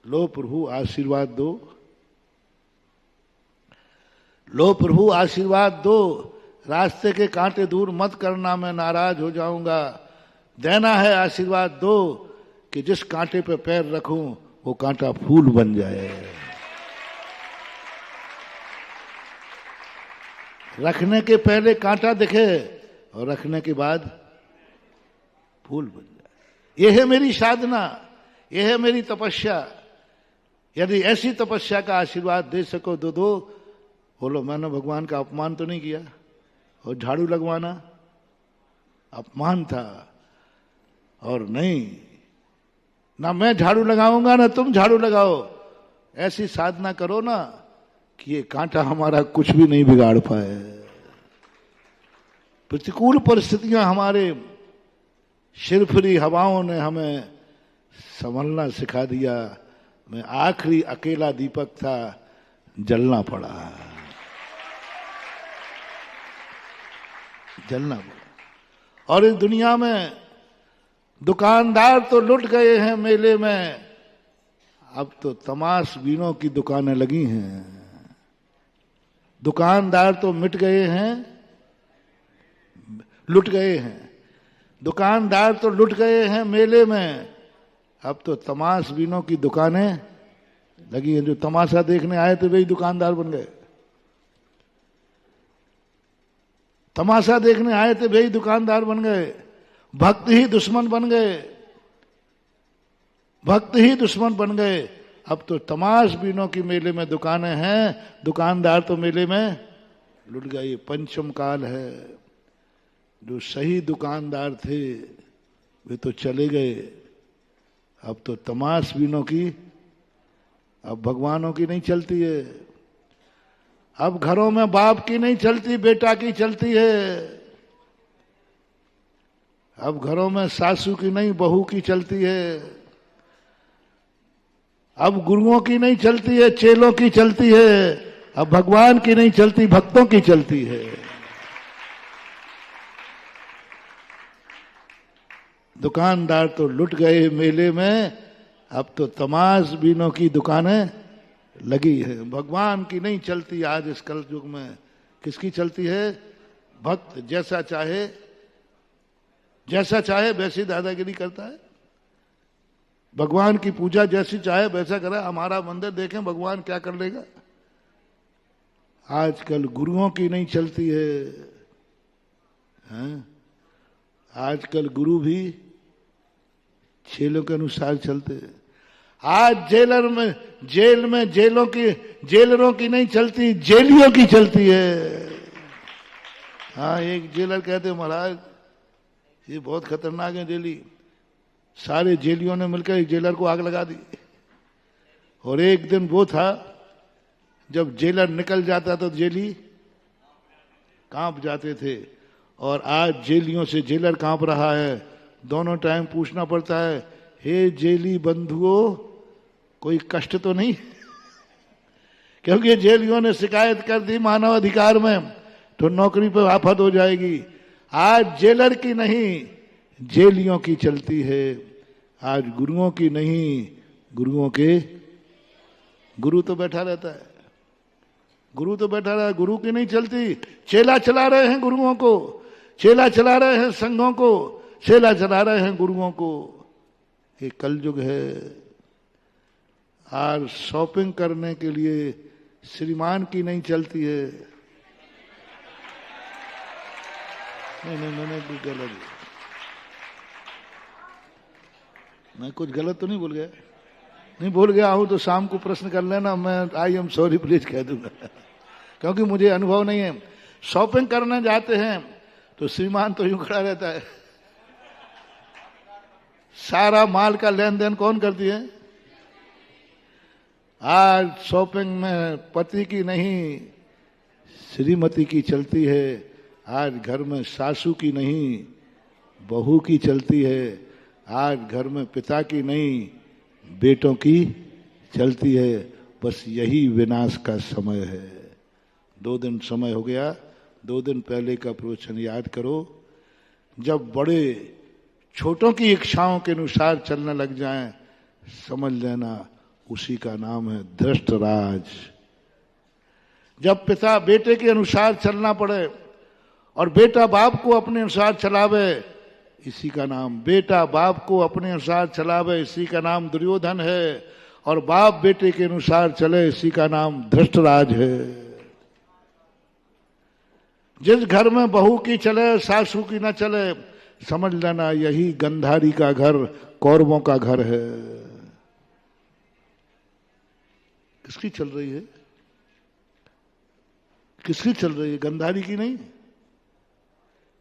लो प्रभु आशीर्वाद दो, लो प्रभु आशीर्वाद दो, रास्ते के कांटे दूर मत करना, मैं नाराज हो जाऊंगा। देना है आशीर्वाद दो कि जिस कांटे पे पैर रखूं वो कांटा फूल बन जाए। रखने के पहले कांटा दिखे और रखने के बाद फूल बन जाए। यह है मेरी साधना, यह है मेरी तपस्या। यदि ऐसी तपस्या का आशीर्वाद दे सको तो दो। बोलो मैंने भगवान का अपमान तो नहीं किया? और झाड़ू लगवाना अपमान था, और नहीं, ना मैं झाड़ू लगाऊंगा ना तुम झाड़ू लगाओ। ऐसी साधना करो ना कि ये कांटा हमारा कुछ भी नहीं बिगाड़ पाए। प्रतिकूल परिस्थितियां हमारे शिरफिरी हवाओं ने हमें संभलना सिखा दिया। मैं आखिरी अकेला दीपक था, जलना पड़ा, जलना पड़ा। और इस दुनिया में दुकानदार तो लुट गए हैं मेले में, अब तो तमाशबीनों की दुकानें लगी हैं। दुकानदार तो मिट गए हैं, लुट गए हैं। दुकानदार तो लुट गए हैं मेले में, अब तो तमाशबीनों की दुकानें लगी हैं। जो तमाशा देखने आए थे वही दुकानदार बन गए। तमाशा देखने आए थे वही दुकानदार बन गए। भक्त ही दुश्मन बन गए, भक्त ही दुश्मन बन गए। अब तो तमाशबीनों की मेले में दुकानें हैं, दुकानदार तो मेले में लुट गए। पंचम काल है, जो सही दुकानदार थे वे तो चले गए, अब तो तमाशबीनों की, अब भगवानों की नहीं चलती है। अब घरों में बाप की नहीं चलती, बेटा की चलती है। अब घरों में सासू की नहीं, बहू की चलती है। अब गुरुओं की नहीं चलती है, चेलों की चलती है। अब भगवान की नहीं चलती, भक्तों की चलती है। दुकानदार तो लुट गए मेले में, अब तो तमाशबीनों की दुकानें लगी है। भगवान की नहीं चलती आज इस कल युग में। किसकी चलती है? भक्त जैसा चाहे वैसी दादागिरी करता है। भगवान की पूजा जैसी चाहे वैसा करे। हमारा मंदिर देखें, भगवान क्या कर लेगा। आजकल गुरुओं की नहीं चलती है, हैं? आजकल गुरु भी चेलों के अनुसार चलते हैं। आज जेल में जेलरों की नहीं चलती, जेलियों की चलती है। हाँ, एक जेलर कहते महाराज ये बहुत खतरनाक है जेली। सारे जेलियों ने मिलकर एक जेलर को आग लगा दी। और एक दिन वो था जब जेलर निकल जाता तो जेली कांप जाते थे। और आज जेलियों से जेलर कांप रहा है। दोनों टाइम पूछना पड़ता है, हे जेली बंधुओं कोई कष्ट तो नहीं? क्योंकि जेलियों ने शिकायत कर दी मानव अधिकार में तो नौकरी पर आफत हो जाएगी। आज जेलर की नहीं, जेलियों की चलती है। आज गुरुओं की नहीं, गुरुओं के गुरु तो बैठा रहता है। गुरु तो बैठा रहा है, गुरु की नहीं चलती। चेला चला रहे हैं गुरुओं को, चेला चला रहे हैं संघों को, चेला चला रहे हैं गुरुओं को। ये कलयुग है। आज शॉपिंग करने के लिए श्रीमान की नहीं चलती है। नहीं कुछ गलत, मैं कुछ गलत तो नहीं बोल गया? नहीं बोल गया हूं तो शाम को प्रश्न कर लेना, मैं आई एम सॉरी प्लीज कह दूंगा। क्योंकि मुझे अनुभव नहीं है। शॉपिंग करने जाते हैं तो श्रीमान तो यूं खड़ा रहता है। सारा माल का लेन देन कौन करती है? आज शॉपिंग में पति की नहीं, श्रीमती की चलती है। आज घर में सासू की नहीं, बहू की चलती है। आज घर में पिता की नहीं, बेटों की चलती है। बस यही विनाश का समय है। 2 दिन समय हो गया। 2 दिन पहले का प्रवचन याद करो। जब बड़े छोटों की इच्छाओं के अनुसार चलने लग जाएं, समझ लेना उसी का नाम है धृष्ट राज। जब पिता बेटे के अनुसार चलना पड़े और बेटा बाप को अपने अनुसार चलावे, इसी का नाम, बेटा बाप को अपने अनुसार चलावे इसी का नाम दुर्योधन है। और बाप बेटे के अनुसार चले इसी का नाम धृष्टराज है। जिस घर में बहू की चले सासू की न चले, समझ लेना यही गंधारी का घर, कौरवों का घर है। किसकी चल रही है? किसकी चल रही है? गंधारी की नहीं।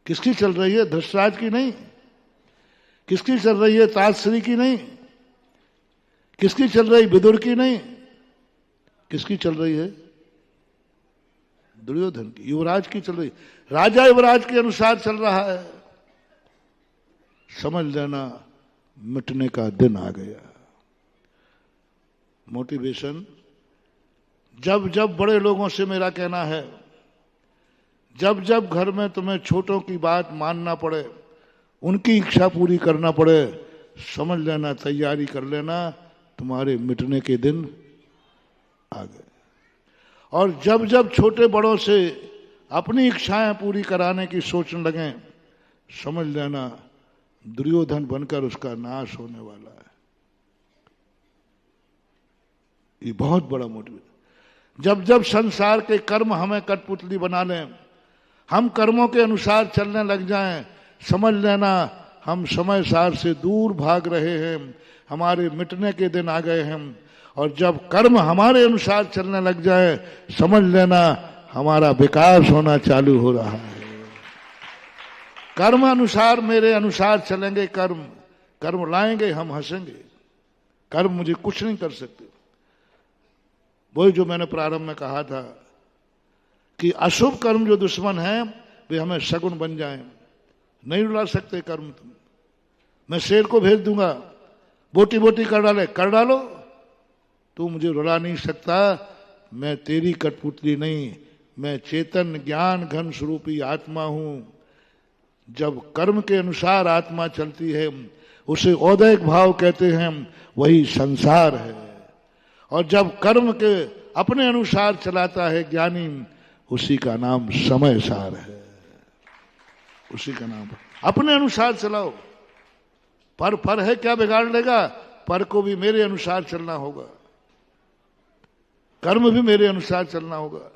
किसकी चल रही है? धृतराज की नहीं। किसकी चल रही है? ताजश्री की नहीं। किसकी चल रही? विदुर की नहीं। किसकी चल रही है? दुर्योधन की, युवराज की चल रही। राजा युवराज के अनुसार चल रहा है। समझ लेना मिटने का दिन आ गया। मोटिवेशन, जब जब बड़े लोगों से मेरा कहना है, जब जब घर में तुम्हें छोटों की बात मानना पड़े, उनकी इच्छा पूरी करना पड़े, समझ लेना, तैयारी कर लेना, तुम्हारे मिटने के दिन आ गए। और जब जब छोटे बड़ों से अपनी इच्छाएं पूरी कराने की सोचने लगें, समझ लेना दुर्योधन बनकर उसका नाश होने वाला है। ये बहुत बड़ा मोटिवेशन। जब जब संसार के कर्म हमें कठपुतली बना लें, हम कर्मों के अनुसार चलने लग जाएं, समझ लेना हम समय सार से दूर भाग रहे हैं, हमारे मिटने के दिन आ गए हैं। और जब कर्म हमारे अनुसार चलने लग जाए, समझ लेना हमारा विकास होना चालू हो रहा है। कर्म अनुसार, मेरे अनुसार चलेंगे कर्म, कर्म लाएंगे हम हंसेंगे, कर्म मुझे कुछ नहीं कर सकते। वही जो मैंने प्रारंभ में कहा था कि अशुभ कर्म जो दुश्मन है वे हमें शगुन बन जाएं, नहीं रुला सकते कर्म तुम। मैं शेर को भेज दूंगा, बोटी बोटी कर डालो, तू मुझे रुला नहीं सकता। मैं तेरी कठपुतली नहीं, मैं चेतन ज्ञान घन स्वरूपी आत्मा हूं। जब कर्म के अनुसार आत्मा चलती है उसे औदैक भाव कहते हैं, वही संसार है। और जब कर्म के अपने अनुसार चलाता है ज्ञानी, उसी का नाम समय सार है, उसी का नाम। अपने अनुसार चलाओ, पर है क्या बिगाड़ लेगा? पर को भी मेरे अनुसार चलना होगा, कर्म भी मेरे अनुसार चलना होगा।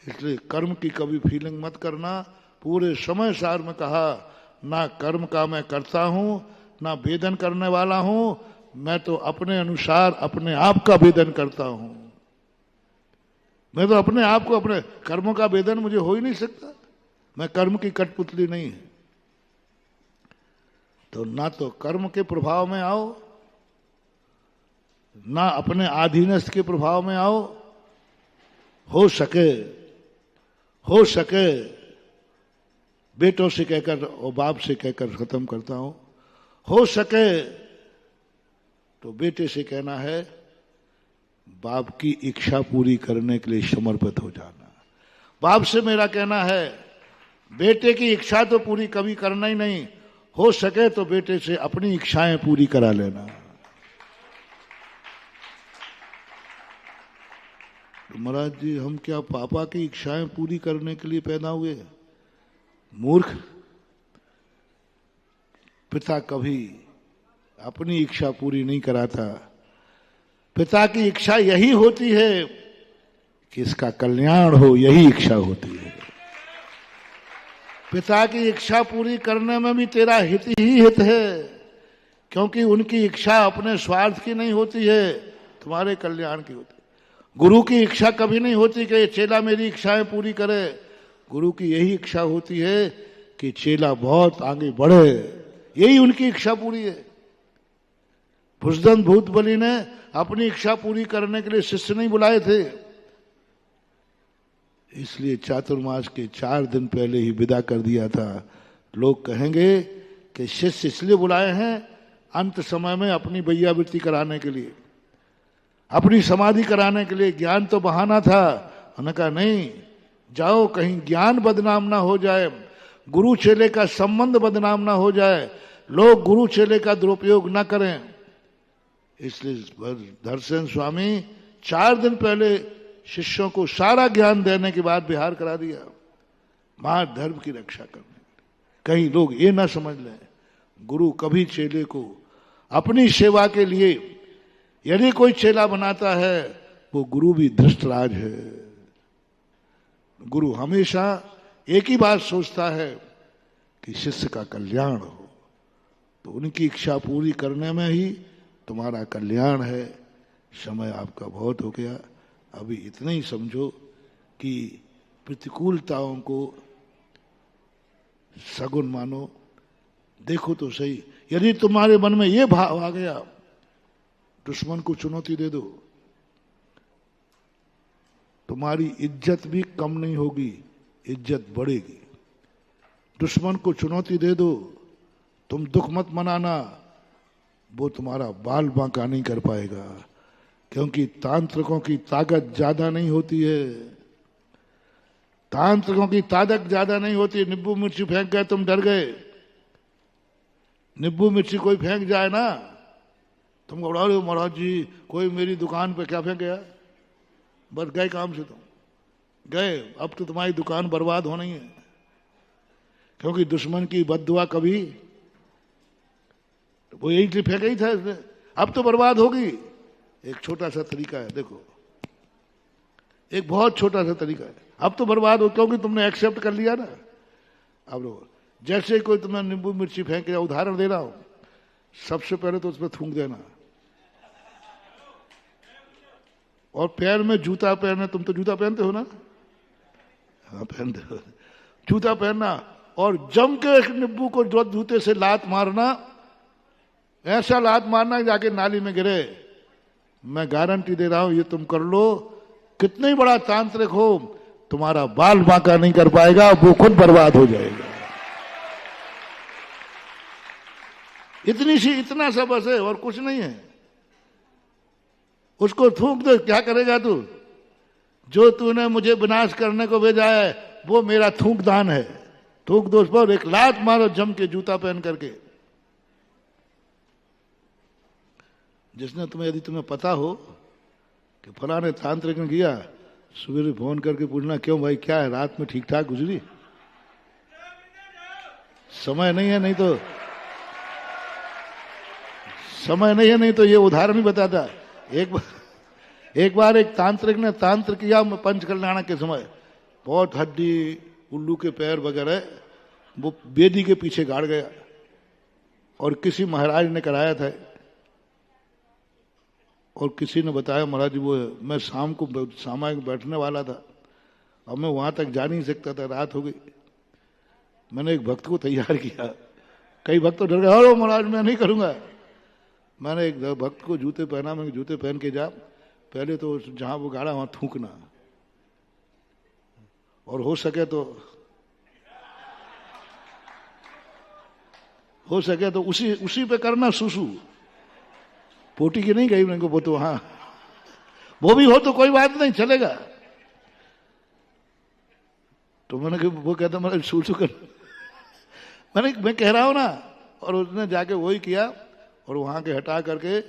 इसलिए कर्म की कभी फीलिंग मत करना। पूरे समय सार में कहा, ना कर्म का मैं करता हूं, ना वेदन करने वाला हूं, मैं तो अपने अनुसार अपने आप का वेदन करता हूं। मैं तो अपने आप को, अपने कर्मों का वेदन मुझे हो ही नहीं सकता। मैं कर्म की कठपुतली नहीं है। तो ना तो कर्म के प्रभाव में आओ, ना अपने अधीनस्थ के प्रभाव में आओ। हो सके बेटों से कहकर और बाप से कहकर खत्म करता हूं, हो सके तो बेटे से कहना है बाप की इच्छा पूरी करने के लिए समर्पित हो जाना। बाप से मेरा कहना है बेटे की इच्छा तो पूरी कभी करना ही नहीं, हो सके तो बेटे से अपनी इच्छाएं पूरी करा लेना। तो महाराज जी, हम क्या पापा की इच्छाएं पूरी करने के लिए पैदा हुए? मूर्ख। पिता कभी अपनी इच्छा पूरी नहीं कराता। पिता की इच्छा यही होती है कि इसका कल्याण हो, यही इच्छा होती है। पिता की इच्छा पूरी करने में भी तेरा हित ही हित है, क्योंकि उनकी इच्छा अपने स्वार्थ की नहीं होती है, तुम्हारे कल्याण की होती है। गुरु की इच्छा कभी नहीं होती कि चेला मेरी इच्छाएं पूरी करे। गुरु की यही इच्छा होती है कि चेला बहुत आगे बढ़े, यही उनकी इच्छा पूरी है। भुजदन भूतबली ने अपनी इच्छा पूरी करने के लिए शिष्य नहीं बुलाए थे, इसलिए चातुर्मास के 4 दिन पहले ही विदा कर दिया था। लोग कहेंगे कि शिष्य इसलिए बुलाए हैं अंत समय में अपनी बैयावृत्ति कराने के लिए, अपनी समाधि कराने के लिए। ज्ञान तो बहाना था। उन्होंने कहा नहीं, जाओ कहीं ज्ञान बदनाम ना हो जाए, गुरु चेले का संबंध बदनाम ना हो जाए, लोग गुरु चेले का दुरुपयोग ना करें। इसलिए धरसेन स्वामी 4 दिन पहले शिष्यों को सारा ज्ञान देने के बाद बिहार करा दिया, मां धर्म की रक्षा करने के लिए। कहीं लोग ये ना समझ लें गुरु कभी चेले को अपनी सेवा के लिए, यदि कोई चेला बनाता है वो गुरु भी धृष्टराज है। गुरु हमेशा एक ही बात सोचता है कि शिष्य का कल्याण हो, तो उनकी इच्छा पूरी करने में ही तुम्हारा कल्याण है। समय आपका बहुत हो गया, अभी इतना ही समझो कि प्रतिकूलताओं को सगुन मानो। देखो तो सही, यदि तुम्हारे मन में ये भाव आ गया, दुश्मन को चुनौती दे दो, तुम्हारी इज्जत भी कम नहीं होगी, इज्जत बढ़ेगी। दुश्मन को चुनौती दे दो, तुम दुख मत मनाना, वो तुम्हारा बाल बांका नहीं कर पाएगा, क्योंकि तांत्रिकों की ताकत ज्यादा नहीं होती है। तांत्रिकों की ताकत ज्यादा नहीं होती। नींबू मिर्ची फेंक गए, तुम डर गए। नींबू मिर्ची कोई फेंक जाए ना, तुम घबरा रहे हो, महाराज जी कोई मेरी दुकान पे क्या फेंक गया, बस गए काम से, तुम गए। अब तो तुम्हारी दुकान बर्बाद होनी है, क्योंकि दुश्मन की बद्दुआ कभी, वो यही फेंका ही था इसने, अब तो बर्बाद होगी। एक छोटा सा तरीका है, देखो, एक बहुत छोटा सा तरीका है, अब तो बर्बाद हो, क्योंकि तुमने एक्सेप्ट कर लिया ना। अब लोग जैसे कोई तुम्हें नींबू मिर्ची फेंक गया, उदाहरण दे रहा हूं, सबसे पहले तो उसमें थूक देना, और पैर में जूता पहनना। तुम तो जूता पहनते हो ना? हाँ पहनते हो। जूता पहनना और जम के एक निब्बू को जूते से लात मारना, ऐसा लात मारना कि जाके नाली में गिरे। मैं गारंटी दे रहा हूं, ये तुम कर लो, कितना ही बड़ा तांत्रिक हो, तुम्हारा बाल बांका नहीं कर पाएगा, वो खुद बर्बाद हो जाएगा। इतना सा बस है और कुछ नहीं है। उसको थूक दो, क्या करेगा तू? जो तूने मुझे विनाश करने को भेजा है वो मेरा थूक दान है। थूक दो उस पर, एक लात मारो जम के जूता पहन करके। जिसने तुम्हें, यदि तुम्हें पता हो कि फलाने तांत्रिक ने किया, सुबह फोन करके पूछना, क्यों भाई क्या है, रात में ठीक ठाक गुजरी? समय नहीं है, नहीं तो ये उदाहरण ही बताता। एक बार एक तांत्रिक ने तांत्र किया पंच कल्याण के समय, बहुत हड्डी, उल्लू के पैर वगैरह, वो बेदी के पीछे गाड़ गया और किसी महाराज ने कराया था। और किसी ने बताया, महाराज वो मैं शाम को सामायिक बैठने वाला था, अब मैं वहां तक जा नहीं सकता था, रात हो गई। मैंने एक भक्त को तैयार किया, कई भक्त तो डर गए, अरे महाराज मैं नहीं करूंगा। मैंने एक भक्त को जूते पहना, मैं जूते पहन के जा, पहले तो जहां वो गाड़ा वहां थूकना, और हो सके तो उसी पे करना सुसु, पोटी की नहीं गई उनको, वो तो हाँ, वो भी हो तो कोई बात नहीं, चलेगा। तो मैंने वो कहता मैंने सुसु कर, मैं कह रहा हूं ना, और उसने जाके वही किया और वहां के हटा करके,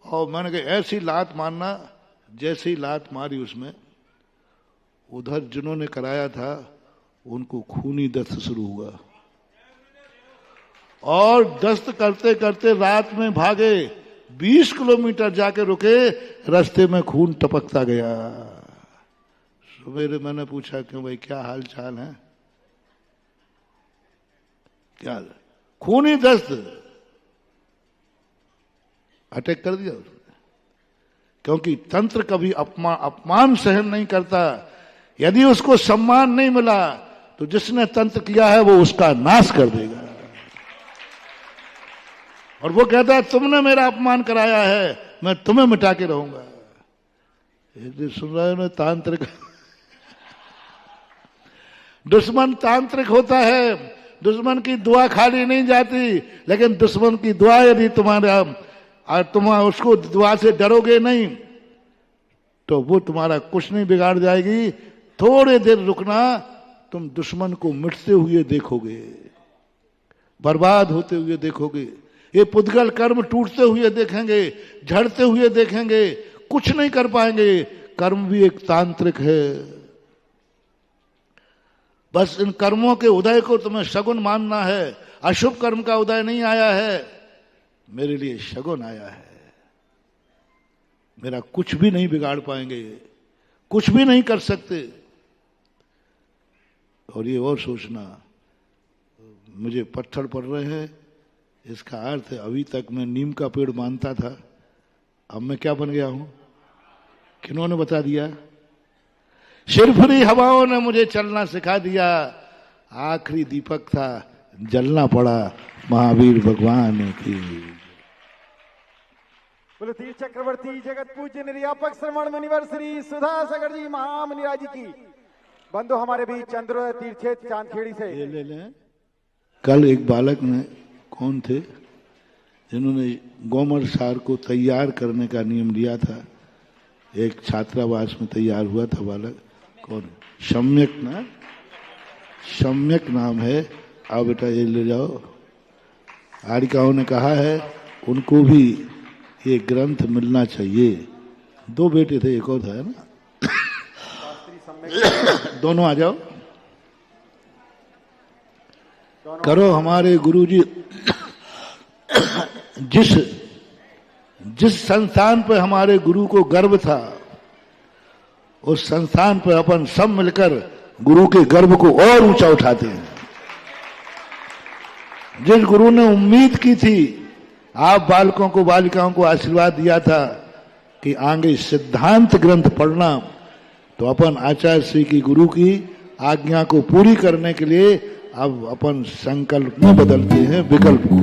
और मैंने कहा ऐसी लात मारना, जैसी लात मारी उसमें, उधर जिन्होंने कराया था उनको खूनी दस्त शुरू हुआ, और दस्त करते करते रात में भागे, 20 किलोमीटर जाके रुके, रास्ते में खून टपकता गया। सवेरे मैंने पूछा, क्यों भाई क्या हाल चाल है? क्या खूनी दस्त, अटैक कर दिया उसने। क्योंकि तंत्र कभी अपमान सहन नहीं करता। यदि उसको सम्मान नहीं मिला तो जिसने तंत्र किया है वो उसका नाश कर देगा। और वो कहता है तुमने मेरा अपमान कराया है, मैं तुम्हें मिटा के रहूंगा। ये सुन रहे हो ना, तांत्रिक दुश्मन तांत्रिक होता है, दुश्मन की दुआ खाली नहीं जाती, लेकिन दुश्मन की दुआ यदि तुम्हारा, और तुम उसको दुआ से डरोगे नहीं तो वो तुम्हारा कुछ नहीं बिगाड़ जाएगी। थोड़े देर रुकना, तुम दुश्मन को मिटते हुए देखोगे, बर्बाद होते हुए देखोगे। ये पुद्गल कर्म टूटते हुए देखेंगे, झड़ते हुए देखेंगे, कुछ नहीं कर पाएंगे। कर्म भी एक तांत्रिक है। बस इन कर्मों के उदय को तुम्हें शगुन मानना है। अशुभ कर्म का उदय नहीं आया है, मेरे लिए शगुन आया है। मेरा कुछ भी नहीं बिगाड़ पाएंगे, कुछ भी नहीं कर सकते। और ये और सोचना, मुझे पत्थर पड़ रहे हैं, इसका अर्थ है अभी तक मैं नीम का पेड़ मानता था, अब मैं क्या बन गया हूं? किन्होंने बता दिया? शिरफुरी हवाओं ने मुझे चलना सिखा दिया। आखिरी दीपक था, जलना पड़ा महावीर भगवान की। बोलो तीर चक्रवर्ती जगत पूज्य निर्यापक श्रवण मुनिवर श्री सुधा सागर जी महामुनिराज की। बंधु हमारे बीच चंद्र तीर्थेत चांदखेड़ी से ले। कल एक बालक ने, कौन थे, जिन्होंने गोमर सार को तैयार करने का नियम लिया था, एक छात्रावास में तैयार हुआ था बालक, कौन? सम्यक नाम है। आओ बेटा ये ले जाओ। आरिकाओं ने कहा है उनको भी ये ग्रंथ मिलना चाहिए। 2 बेटे थे, एक और था ना। दोनों आ जाओ। करो हमारे गुरुजी जिस संस्थान पे हमारे गुरु को गर्व था, उस संस्थान पर अपन सब मिलकर गुरु के गर्व को और ऊंचा उठाते हैं। जिस गुरु ने उम्मीद की थी, आप बालकों को, बालिकाओं को आशीर्वाद दिया था कि आगे सिद्धांत ग्रंथ पढ़ना, तो अपन आचार्य श्री की गुरु की आज्ञा को पूरी करने के लिए अब अपन संकल्प न बदलते हैं, विकल्प को